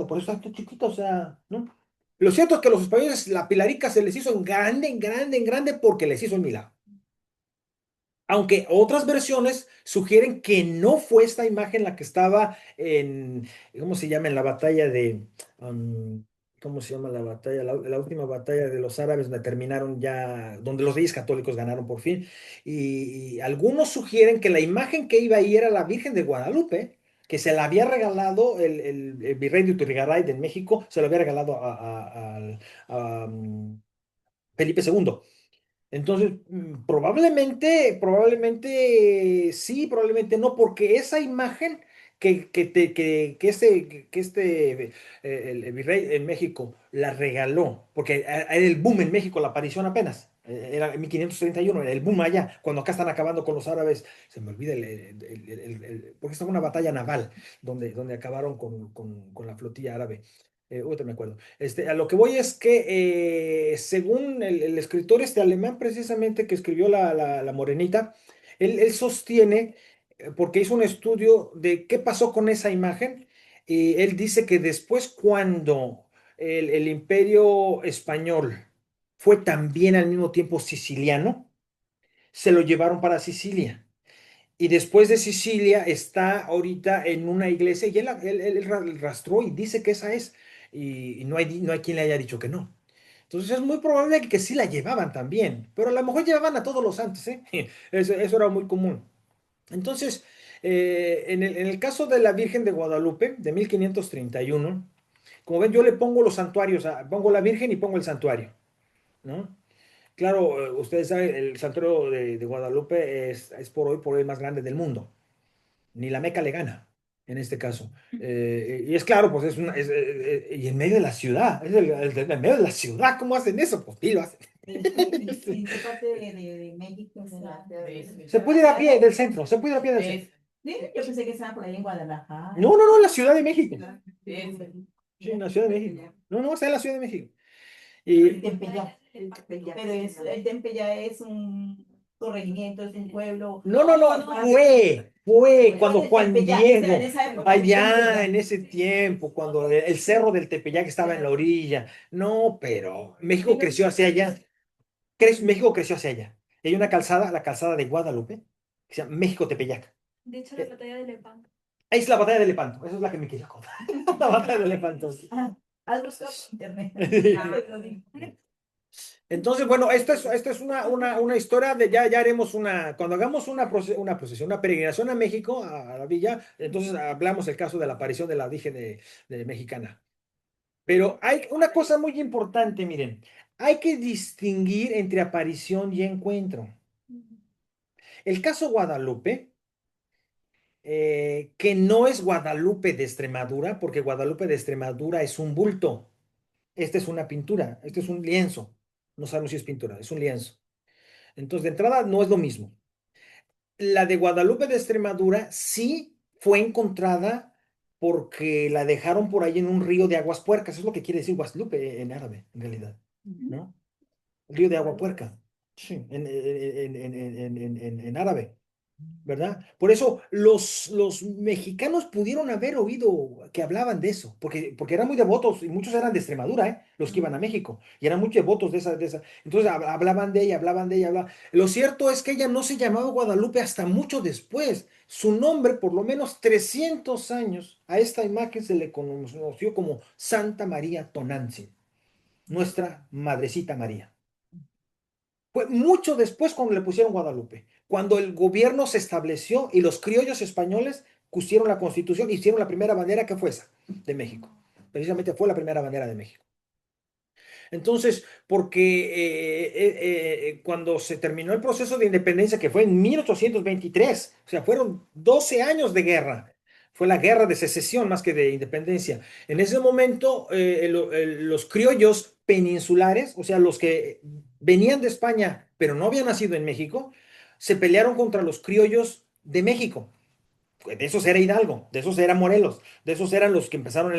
Por eso está chiquito, o sea, ¿no? Lo cierto es que los españoles, la pilarica se les hizo en grande, en grande, en grande, porque les hizo el milagro. Aunque otras versiones sugieren que no fue esta imagen la que estaba ¿cómo se llama? En la batalla um, ¿cómo se llama la batalla? La última batalla de los árabes donde terminaron ya, donde los reyes católicos ganaron por fin. Y algunos sugieren que la imagen que iba ahí era la Virgen de Guadalupe, que se la había regalado el virrey de Uturigaray de México, se lo había regalado a Felipe II. Entonces, probablemente sí, probablemente no, porque esa imagen el virrey en México la regaló, porque era el boom en México, la aparición apenas, era en 1531, era el boom allá, cuando acá están acabando con los árabes, se me olvida porque estaba una batalla naval donde acabaron con la flotilla árabe. Ahorita me acuerdo. A lo que voy es que, según el escritor alemán, precisamente que escribió la Morenita, él sostiene, porque hizo un estudio de qué pasó con esa imagen, y él dice que después cuando el imperio español fue también al mismo tiempo siciliano, se lo llevaron para Sicilia. Y después de Sicilia está ahorita en una iglesia y él rastró y dice que esa es. Y no hay quien le haya dicho que no. Entonces es muy probable que sí la llevaban también, pero a lo mejor llevaban a todos los santos, ¿eh? Eso era muy común. Entonces, en el caso de la Virgen de Guadalupe, de 1531, como ven, yo le pongo los santuarios, pongo la Virgen y pongo el santuario, ¿no? Claro, ustedes saben, el santuario de Guadalupe es por hoy el más grande del mundo. Ni la Meca le gana, en este caso. Y es claro, pues y en medio de la ciudad, en medio de la ciudad, ¿cómo hacen eso? Pues sí, lo hacen. ¿En qué parte de México? Se puede ir a pie del centro, se puede ir a pie del centro. Sí, yo pensé que estaba por ahí en Guadalajara. No, en la Ciudad de México. Sí. Sí, en la Ciudad de México. No, está en la Ciudad de México. El Y Tempeya. Pero el Tempeya es un corregimiento, es un pueblo. no, fue cuando El Juan Tempeya, Diego, en esa época, el allá Tempeya. en ese tiempo, cuando el cerro del Tepeyac estaba en la orilla. No, pero México creció hacia allá. México creció hacia allá. Y hay una calzada, la calzada de Guadalupe, que se llama México Tepeyac. de hecho, la batalla de Lepanto. Ahí es la batalla de Lepanto, esa es la que me quería contar. La batalla de Lepanto. Ah, has buscado por internet. Lo digo. Entonces, bueno, esta es una historia ya haremos cuando hagamos una procesión, una peregrinación a México, a la villa, entonces hablamos el caso de la aparición de la Virgen de Mexicana. Pero hay una cosa muy importante, miren, hay que distinguir entre aparición y encuentro. El caso Guadalupe, que no es Guadalupe de Extremadura, porque Guadalupe de Extremadura es un bulto. Esta es una pintura, este es un lienzo. No sabemos si es pintura, es un lienzo. Entonces, de entrada, no es lo mismo. La de Guadalupe de Extremadura sí fue encontrada porque la dejaron por ahí en un río de aguas puercas. Eso es lo que quiere decir Guadalupe en árabe, en realidad, ¿no? Río de agua puerca. Sí, en árabe. ¿verdad? Por eso los mexicanos pudieron haber oído que hablaban de eso, porque eran muy devotos y muchos eran de Extremadura, ¿eh? Los que iban a México, y eran muy devotos de esa. Entonces hablaban de ella, hablaban de ella, hablaban. Lo cierto es que ella no se llamaba Guadalupe hasta mucho después. Su nombre, por lo menos 300 años, a esta imagen se le conoció como Santa María Tonantzin, nuestra Madrecita María. Fue mucho después cuando le pusieron Guadalupe, cuando el gobierno se estableció y los criollos españoles pusieron la constitución, hicieron la primera bandera que fue esa, de México. Precisamente fue la primera bandera de México. Entonces, porque cuando se terminó el proceso de independencia, que fue en 1823, o sea, fueron 12 años de guerra, fue la guerra de secesión más que de independencia. En ese momento, los criollos peninsulares, o sea, los que venían de España, pero no habían nacido en México, se pelearon contra los criollos de México. De esos era Hidalgo, de esos era Morelos, de esos eran los que empezaron,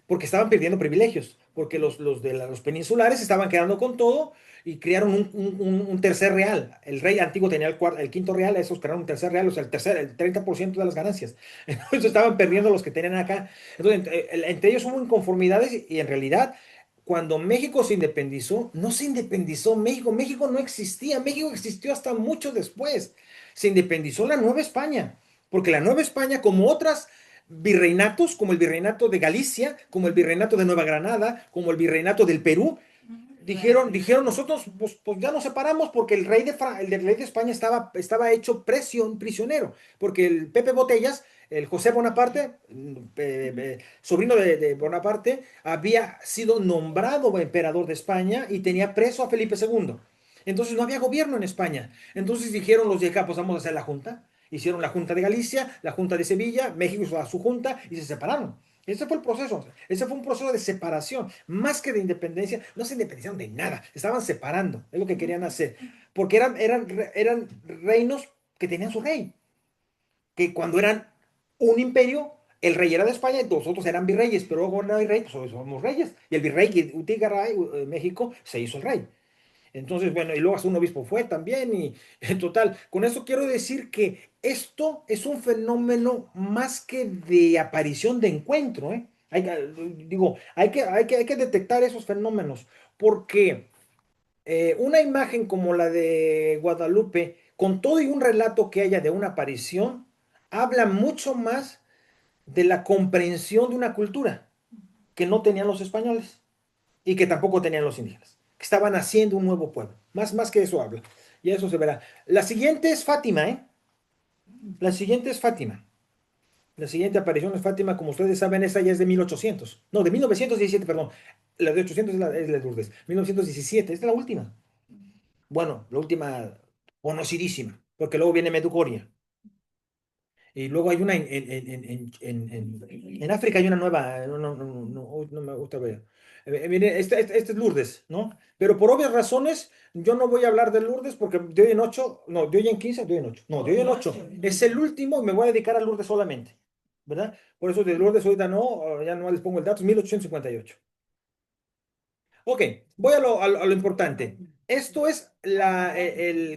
porque estaban perdiendo privilegios, porque los peninsulares estaban quedando con todo y crearon un tercer real. El rey antiguo tenía el quinto real, esos crearon un tercer real, o sea, el 30% de las ganancias. Entonces estaban perdiendo los que tenían acá. Entonces, entre ellos hubo inconformidades y en realidad, cuando México se independizó, no se independizó México, México no existía, México existió hasta mucho después. Se independizó la Nueva España. Porque la Nueva España, como otras virreinatos, como el virreinato de Galicia, como el virreinato de Nueva Granada, como el virreinato del Perú, dijeron nosotros, pues ya nos separamos porque el rey de España estaba hecho prisionero, porque el Pepe Botellas, el José Bonaparte, sobrino de Bonaparte, había sido nombrado emperador de España y tenía preso a Felipe II. Entonces no había gobierno en España. Entonces dijeron los de acá, pues vamos a hacer la junta. Hicieron la Junta de Galicia, la Junta de Sevilla, México hizo a su junta y se separaron. Ese fue el proceso. Ese fue un proceso de separación, más que de independencia. No se independizaron de nada, estaban separando. Es lo que querían hacer. Porque eran reinos que tenían su rey. Que cuando eran un imperio, el rey era de España y los otros eran virreyes. Pero luego no hay rey, pues hoy somos reyes. Y el virrey que Utigaray, México, se hizo el rey. Entonces, bueno, y luego hasta un obispo fue también, y en total, con eso quiero decir que esto es un fenómeno más que de aparición de encuentro, ¿eh? Digo, hay que detectar esos fenómenos, porque una imagen como la de Guadalupe, con todo y un relato que haya de una aparición, habla mucho más de la comprensión de una cultura que no tenían los españoles y que tampoco tenían los indígenas, que estaban haciendo un nuevo pueblo. Más que eso habla. Y eso se verá. La siguiente es Fátima, ¿eh? La siguiente es Fátima. La siguiente aparición es Fátima, como ustedes saben, esa ya es de 1800. No, de 1917, perdón. La de 800 es la de Lourdes. 1917, esta es la última. Bueno, la última conocidísima, porque luego viene Medjugorje. Y luego hay una en África, hay una nueva, no, no, no, no, uy, no me gusta ver. Mire, este es Lourdes, ¿no? Pero por obvias razones, yo no voy a hablar de Lourdes porque de hoy en 8, no, de hoy en 15, de hoy en 8, no, de hoy en 8. Es el último y me voy a dedicar a Lourdes solamente, ¿verdad? Por eso de Lourdes ahorita no, ya no les pongo el dato, es 1858. Ok, voy a lo importante. Esto es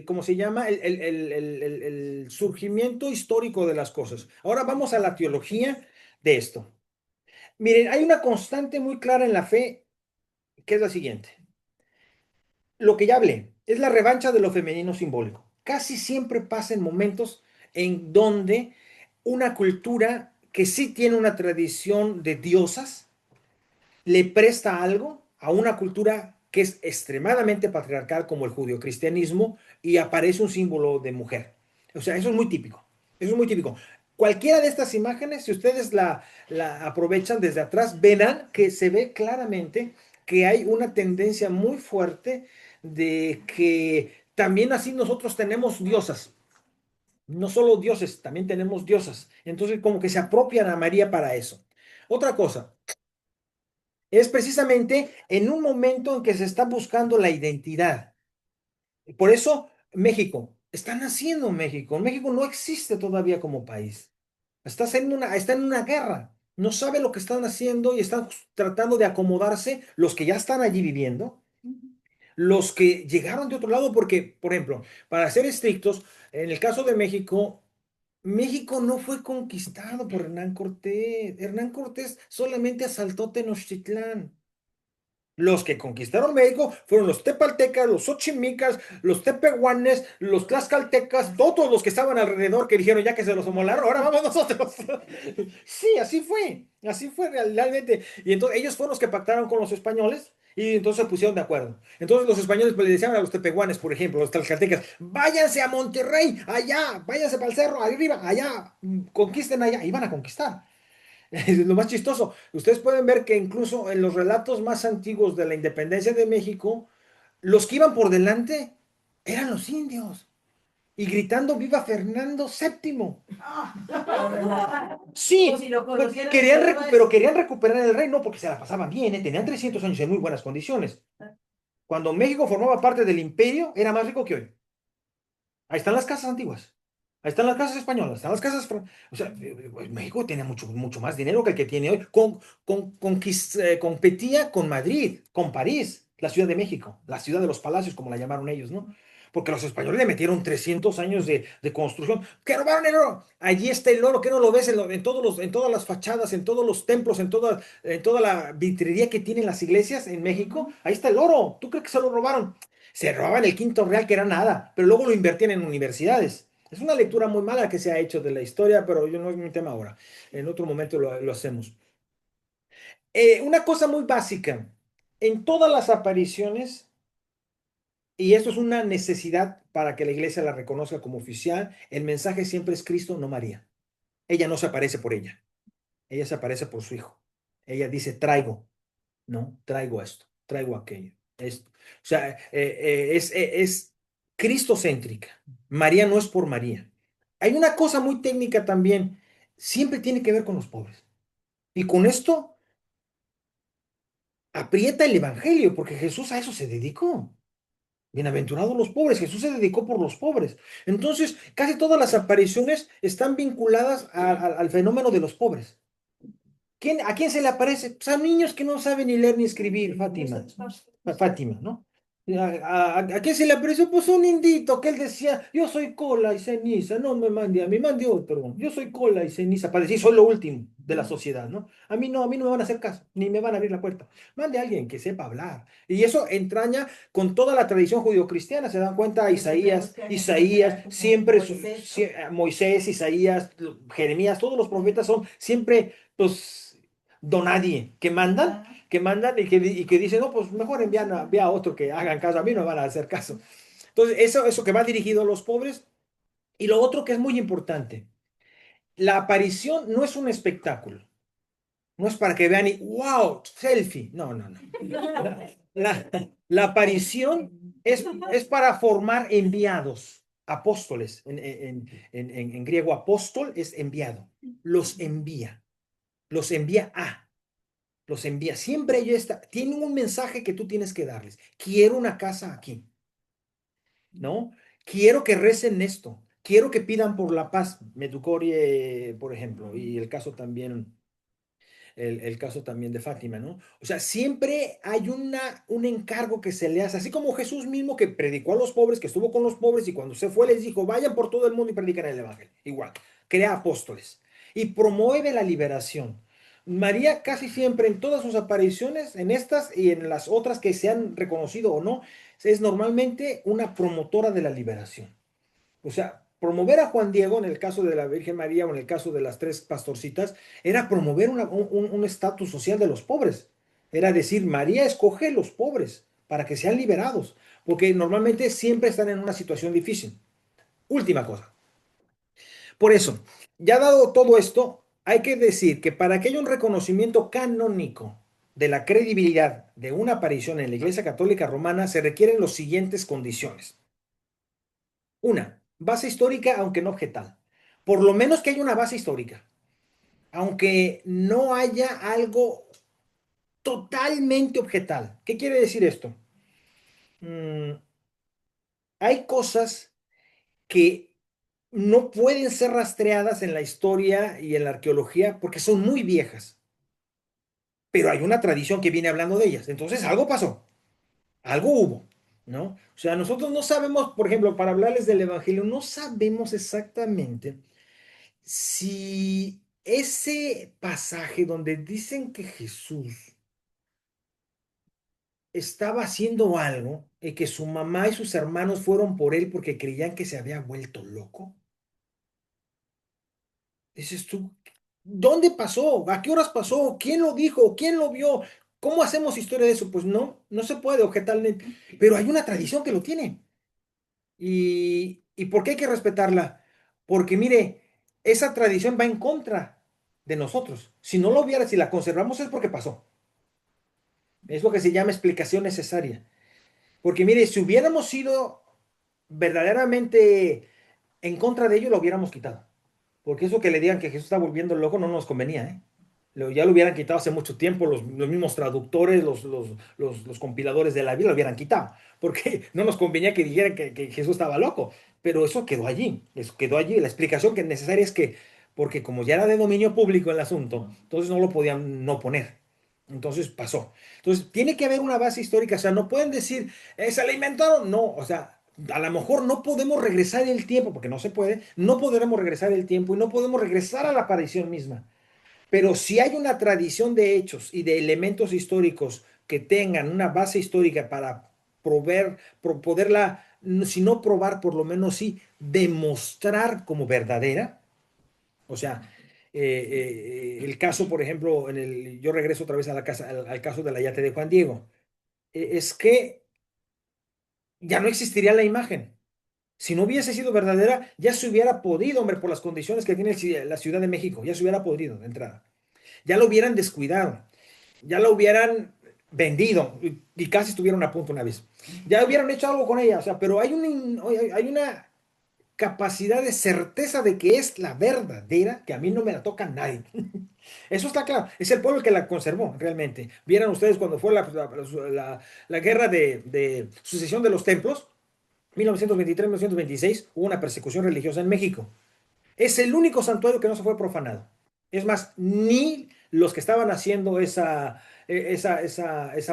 ¿cómo se llama? El surgimiento histórico de las cosas. Ahora vamos a la teología de esto. Miren, hay una constante muy clara en la fe, que es la siguiente. Lo que ya hablé, es la revancha de lo femenino simbólico. Casi siempre pasa en momentos en donde una cultura que sí tiene una tradición de diosas, le presta algo a una cultura que es extremadamente patriarcal como el judio-cristianismo y aparece un símbolo de mujer. O sea, eso es muy típico. Eso es muy típico. Cualquiera de estas imágenes, si ustedes la aprovechan desde atrás, verán que se ve claramente que hay una tendencia muy fuerte de que también así nosotros tenemos diosas. No solo dioses, también tenemos diosas. Entonces, como que se apropian a María para eso. Otra cosa, es precisamente en un momento en que se está buscando la identidad. Por eso México, está naciendo México. México no existe todavía como país. Está en una guerra. No sabe lo que están haciendo y están tratando de acomodarse los que ya están allí viviendo, los que llegaron de otro lado, porque, por ejemplo, para ser estrictos, en el caso de México, México no fue conquistado por Hernán Cortés. Hernán Cortés solamente asaltó Tenochtitlán. Los que conquistaron México fueron los tepaltecas, los ochimicas, los tepehuanes, los tlaxcaltecas, todos los que estaban alrededor que dijeron ya que se los amolaron, ahora vamos nosotros. Sí, así fue realmente. Y entonces ellos fueron los que pactaron con los españoles y entonces se pusieron de acuerdo. Entonces los españoles pues, le decían a los tepehuanes, por ejemplo, los tlaxcaltecas, váyanse a Monterrey, allá, váyanse para el cerro, arriba, allá, conquisten allá, y van a conquistar. Es lo más chistoso. Ustedes pueden ver que incluso en los relatos más antiguos de la independencia de México, los que iban por delante eran los indios y gritando ¡Viva Fernando VII! Sí, Como si lo pues, conocieran querían de verdad. pero querían recuperar el reino porque se la pasaban bien, ¿eh? Tenían 300 años en muy buenas condiciones. Cuando México formaba parte del imperio, era más rico que hoy. Ahí están las casas antiguas. Ahí están las casas españolas, están las casas... O sea, México tenía mucho, mucho más dinero que el que tiene hoy. Competía con Madrid, con París, la Ciudad de México, la ciudad de los palacios, como la llamaron ellos, ¿no? Porque los españoles le metieron 300 años de construcción. ¡Que robaron el oro! Allí está el oro, que no lo ves en todos en todas las fachadas, en todos los templos, en toda la vitrería que tienen las iglesias en México. Ahí está el oro. ¿Tú crees que se lo robaron? Se robaban el quinto real, que era nada, pero luego lo invertían en universidades. Es una lectura muy mala que se ha hecho de la historia, pero yo no es mi tema ahora. En otro momento lo hacemos. Una cosa muy básica. En todas las apariciones, y esto es una necesidad para que la iglesia la reconozca como oficial, el mensaje siempre es Cristo, no María. Ella no se aparece por ella. Ella se aparece por su hijo. Ella dice, traigo. No, traigo esto, traigo aquello. Esto. O sea, es cristocéntrica. María no es por María. Hay una cosa muy técnica también. Siempre tiene que ver con los pobres. Y con esto aprieta el evangelio, porque Jesús a eso se dedicó. Bienaventurados los pobres. Jesús se dedicó por los pobres. Entonces, casi todas las apariciones están vinculadas al fenómeno de los pobres. ¿A quién se le aparece? Pues a niños que no saben ni leer ni escribir, Fátima. Fátima, ¿no? ¿A quién se le apareció? Pues un indito que él decía, yo soy cola y ceniza, no me mande a mí, mande otro. Yo soy cola y ceniza, para decir, soy lo último de la sociedad, ¿no? A mí no me van a hacer caso, ni me van a abrir la puerta. Mande a alguien que sepa hablar. Y eso entraña con toda la tradición judio-cristiana, se dan cuenta, Isaías, siempre, Moisés, Isaías, Jeremías, todos los profetas son siempre, pues don nadie, que mandan y que dicen, no, pues mejor envía a otro que hagan caso, a mí no me van a hacer caso. Entonces, eso que va dirigido a los pobres. Y lo otro que es muy importante, la aparición no es un espectáculo, no es para que vean y, wow, selfie. No, no, no. La aparición es para formar enviados, apóstoles. En griego, apóstol es enviado. Los envía a. Los envía. Siempre ellos tienen un mensaje que tú tienes que darles. Quiero una casa aquí, ¿no? Quiero que recen esto. Quiero que pidan por la paz. Medjugorje, por ejemplo, y el caso también de Fátima, ¿no? O sea, siempre hay un encargo que se le hace, así como Jesús mismo que predicó a los pobres, que estuvo con los pobres y cuando se fue les dijo, vayan por todo el mundo y predican el evangelio. Igual, crea apóstoles y promueve la liberación. María casi siempre en todas sus apariciones, en estas y en las otras que se han reconocido o no, es normalmente una promotora de la liberación. O sea, promover a Juan Diego en el caso de la Virgen María o en el caso de las tres pastorcitas era promover un estatus social de los pobres. Era decir, María escoge los pobres para que sean liberados, porque normalmente siempre están en una situación difícil. Última cosa. Por eso, ya dado todo esto, hay que decir que para que haya un reconocimiento canónico de la credibilidad de una aparición en la Iglesia Católica Romana, se requieren las siguientes condiciones. Una, base histórica, aunque no objetal. Por lo menos que haya una base histórica, aunque no haya algo totalmente objetal. ¿Qué quiere decir esto? Mm, hay cosas que no pueden ser rastreadas en la historia y en la arqueología porque son muy viejas, pero hay una tradición que viene hablando de ellas. Entonces algo pasó, algo hubo. ¿no? O sea, nosotros no sabemos, por ejemplo, para hablarles del Evangelio, no sabemos exactamente si ese pasaje donde dicen que Jesús estaba haciendo algo y que su mamá y sus hermanos fueron por él porque creían que se había vuelto loco. Dices tú, ¿dónde pasó? ¿A qué horas pasó? ¿Quién lo dijo? ¿Quién lo vio? ¿Cómo hacemos historia de eso? Pues no, no se puede objetarle, pero hay una tradición que lo tiene. ¿Y por qué hay que respetarla? Porque mire, esa tradición va en contra de nosotros. Si no lo hubiera, si la conservamos es porque pasó. Es lo que se llama explicación necesaria. Porque mire, si hubiéramos sido verdaderamente en contra de ello, lo hubiéramos quitado. Porque eso que le digan que Jesús está volviendo loco no nos convenía, ¿eh? Ya lo hubieran quitado hace mucho tiempo, los mismos traductores, los compiladores de la Biblia lo hubieran quitado, porque no nos convenía que dijeran que Jesús estaba loco, pero eso quedó allí. La explicación que es necesaria es que, porque como ya era de dominio público el asunto, entonces no lo podían no poner. Entonces pasó. Entonces tiene que haber una base histórica, o sea, no pueden decir, se la inventaron, no, o sea, a lo mejor no podemos regresar el tiempo, porque no se puede, no podremos regresar el tiempo y no podemos regresar a la aparición misma. Pero si hay una tradición de hechos y de elementos históricos que tengan una base histórica para poderla, si no probar, por lo menos sí demostrar como verdadera, o sea, el caso, por ejemplo, yo regreso otra vez a la casa, al caso de la yate de Juan Diego, es que ya no existiría la imagen. Si no hubiese sido verdadera, ya se hubiera podido, hombre, por las condiciones que tiene la Ciudad de México, ya se hubiera podido de entrada. Ya lo hubieran descuidado, ya lo hubieran vendido y casi estuvieron a punto una vez. Ya hubieran hecho algo con ella, o sea, pero hay una capacidad de certeza de que es la verdadera que a mí no me la toca nadie. Eso está claro. Es el pueblo el que la conservó realmente. Vieran ustedes cuando fue la guerra de sucesión de los templos, 1923-1926, hubo una persecución religiosa en México. Es el único santuario que no se fue profanado. Es más, ni los que estaban haciendo esa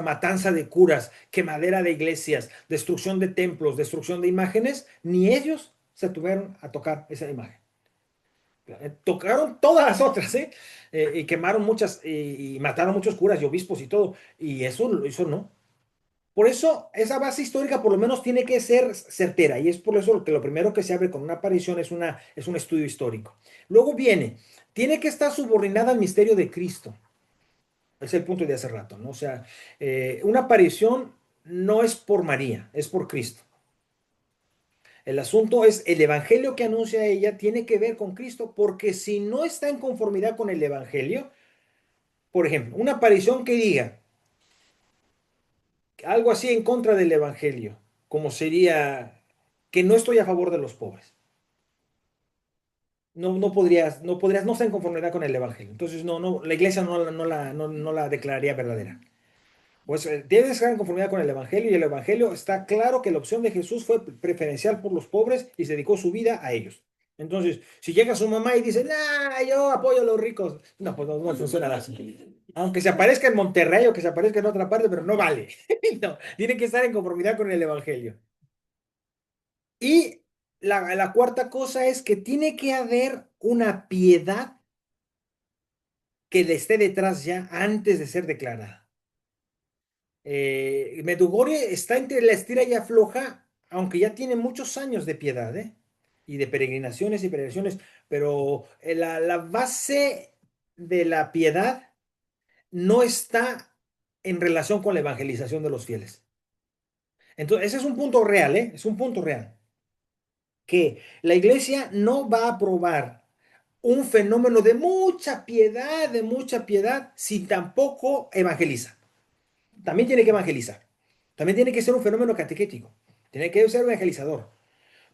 matanza de curas, quemadera de iglesias, destrucción de templos, destrucción de imágenes, ni ellos se tuvieron a tocar esa imagen. Tocaron todas las otras, ¿eh? Y quemaron muchas y mataron muchos curas y obispos y todo. Y eso no. Por eso, esa base histórica por lo menos tiene que ser certera, y es por eso que lo primero que se abre con una aparición es un estudio histórico. Luego viene, tiene que estar subordinada al misterio de Cristo. Es el punto de hace rato, ¿no? O sea, una aparición no es por María, es por Cristo. El asunto es el evangelio que anuncia ella tiene que ver con Cristo, porque si no está en conformidad con el evangelio, por ejemplo, una aparición que diga algo así en contra del evangelio, como sería que no estoy a favor de los pobres. No podrías no estar en conformidad con el evangelio. Entonces, no, la iglesia no la declararía verdadera. Pues tienes que estar en conformidad con el evangelio y el evangelio está claro que la opción de Jesús fue preferencial por los pobres y se dedicó su vida a ellos. Entonces, si llega su mamá y dice, nah, yo apoyo a los ricos, no, pues no funciona así. Aunque se aparezca en Monterrey o que se aparezca en otra parte, pero no vale. No, tiene que estar en conformidad con el evangelio. Y la cuarta cosa es que tiene que haber una piedad que le esté detrás ya antes de ser declarada. Medjugorje está entre la estira y afloja, aunque ya tiene muchos años de piedad, ¿eh? Y de peregrinaciones y peregrinaciones, pero la base de la piedad no está en relación con la evangelización de los fieles. Entonces, ese es un punto real, ¿eh? Es un punto real. Que la iglesia no va a aprobar un fenómeno de mucha piedad, si tampoco evangeliza. También tiene que evangelizar. También tiene que ser un fenómeno catequético. Tiene que ser evangelizador.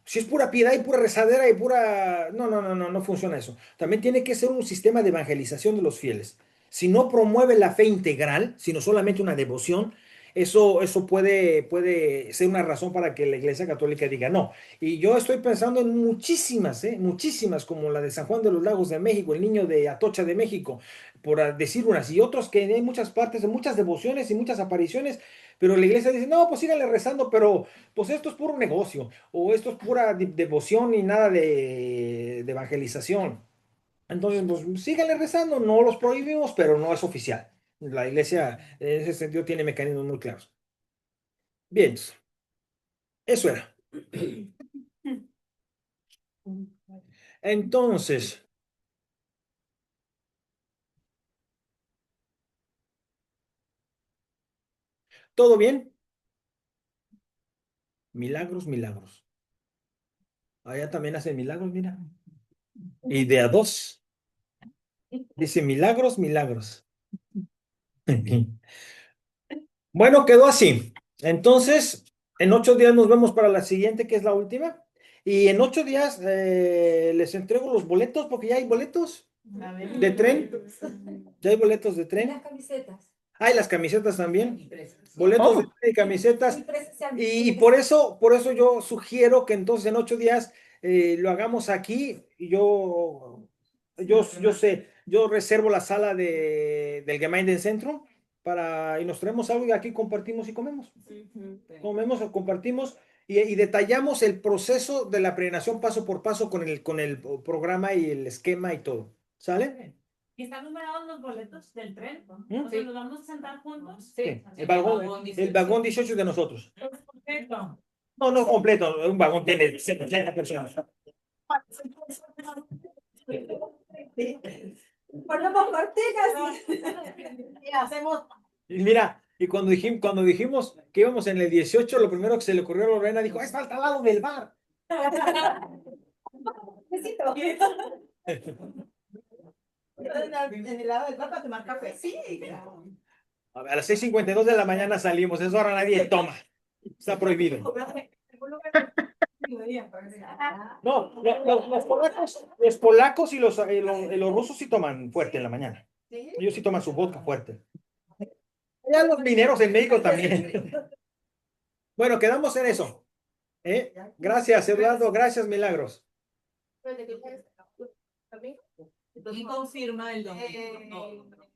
Si es pura piedad y pura rezadera y pura... No, no, no, no, no funciona eso. También tiene que ser un sistema de evangelización de los fieles. Si no promueve la fe integral, sino solamente una devoción, eso puede ser una razón para que la Iglesia Católica diga no. Y yo estoy pensando en muchísimas, muchísimas, como la de San Juan de los Lagos de México, el niño de Atocha de México, por decir unas, y otros que hay muchas partes, muchas devociones y muchas apariciones Pero la iglesia dice, no, pues síganle rezando, pero pues esto es puro negocio, o esto es pura devoción y nada de evangelización. Entonces, pues síganle rezando, no los prohibimos, pero no es oficial. La iglesia en ese sentido tiene mecanismos muy claros. Bien, eso era. Entonces, ¿todo bien? Milagros, milagros. Allá también hacen milagros, mira. Y de a dos. Dice milagros, milagros. Bueno, quedó así. Entonces, en 8 días nos vemos para la siguiente, que es la última. Y en 8 días les entrego los boletos, porque ya hay boletos de tren. Ya hay boletos de Y tren. las camisetas. Hay las camisetas también. Boletos de Oh, tren y camisetas. Muy presencial. Y por eso yo sugiero que entonces en 8 días lo hagamos aquí. Y yo sé, yo reservo la sala del Gemeindezentrum y nos traemos algo y aquí compartimos y comemos. Comemos o compartimos y detallamos el proceso de la peregrinación paso por paso con el programa y el esquema y todo. ¿Sale? ¿Y están numerados los boletos del tren? ¿Mm? O sea, ¿nos vamos a sentar juntos? Sí, el vagón 18 es de nosotros. Perfecto. No, no completo, un vagón tiene 70 personas. Ponemos cortinas y hacemos. Y mira, y cuando dijimos que íbamos en el 18, lo primero que se le ocurrió a Lorena dijo, está al lado del bar. Besito. En el lado del bar para tomar café. Sí, claro. A las 6:52 de la mañana salimos, eso ahora nadie toma. Está prohibido. No, los polacos y los rusos sí toman fuerte en la mañana. Ellos sí toman su vodka fuerte. Ya los mineros en México también. Bueno, quedamos en eso. Gracias, Eduardo. Gracias, Milagros. Y confirma el domingo. No.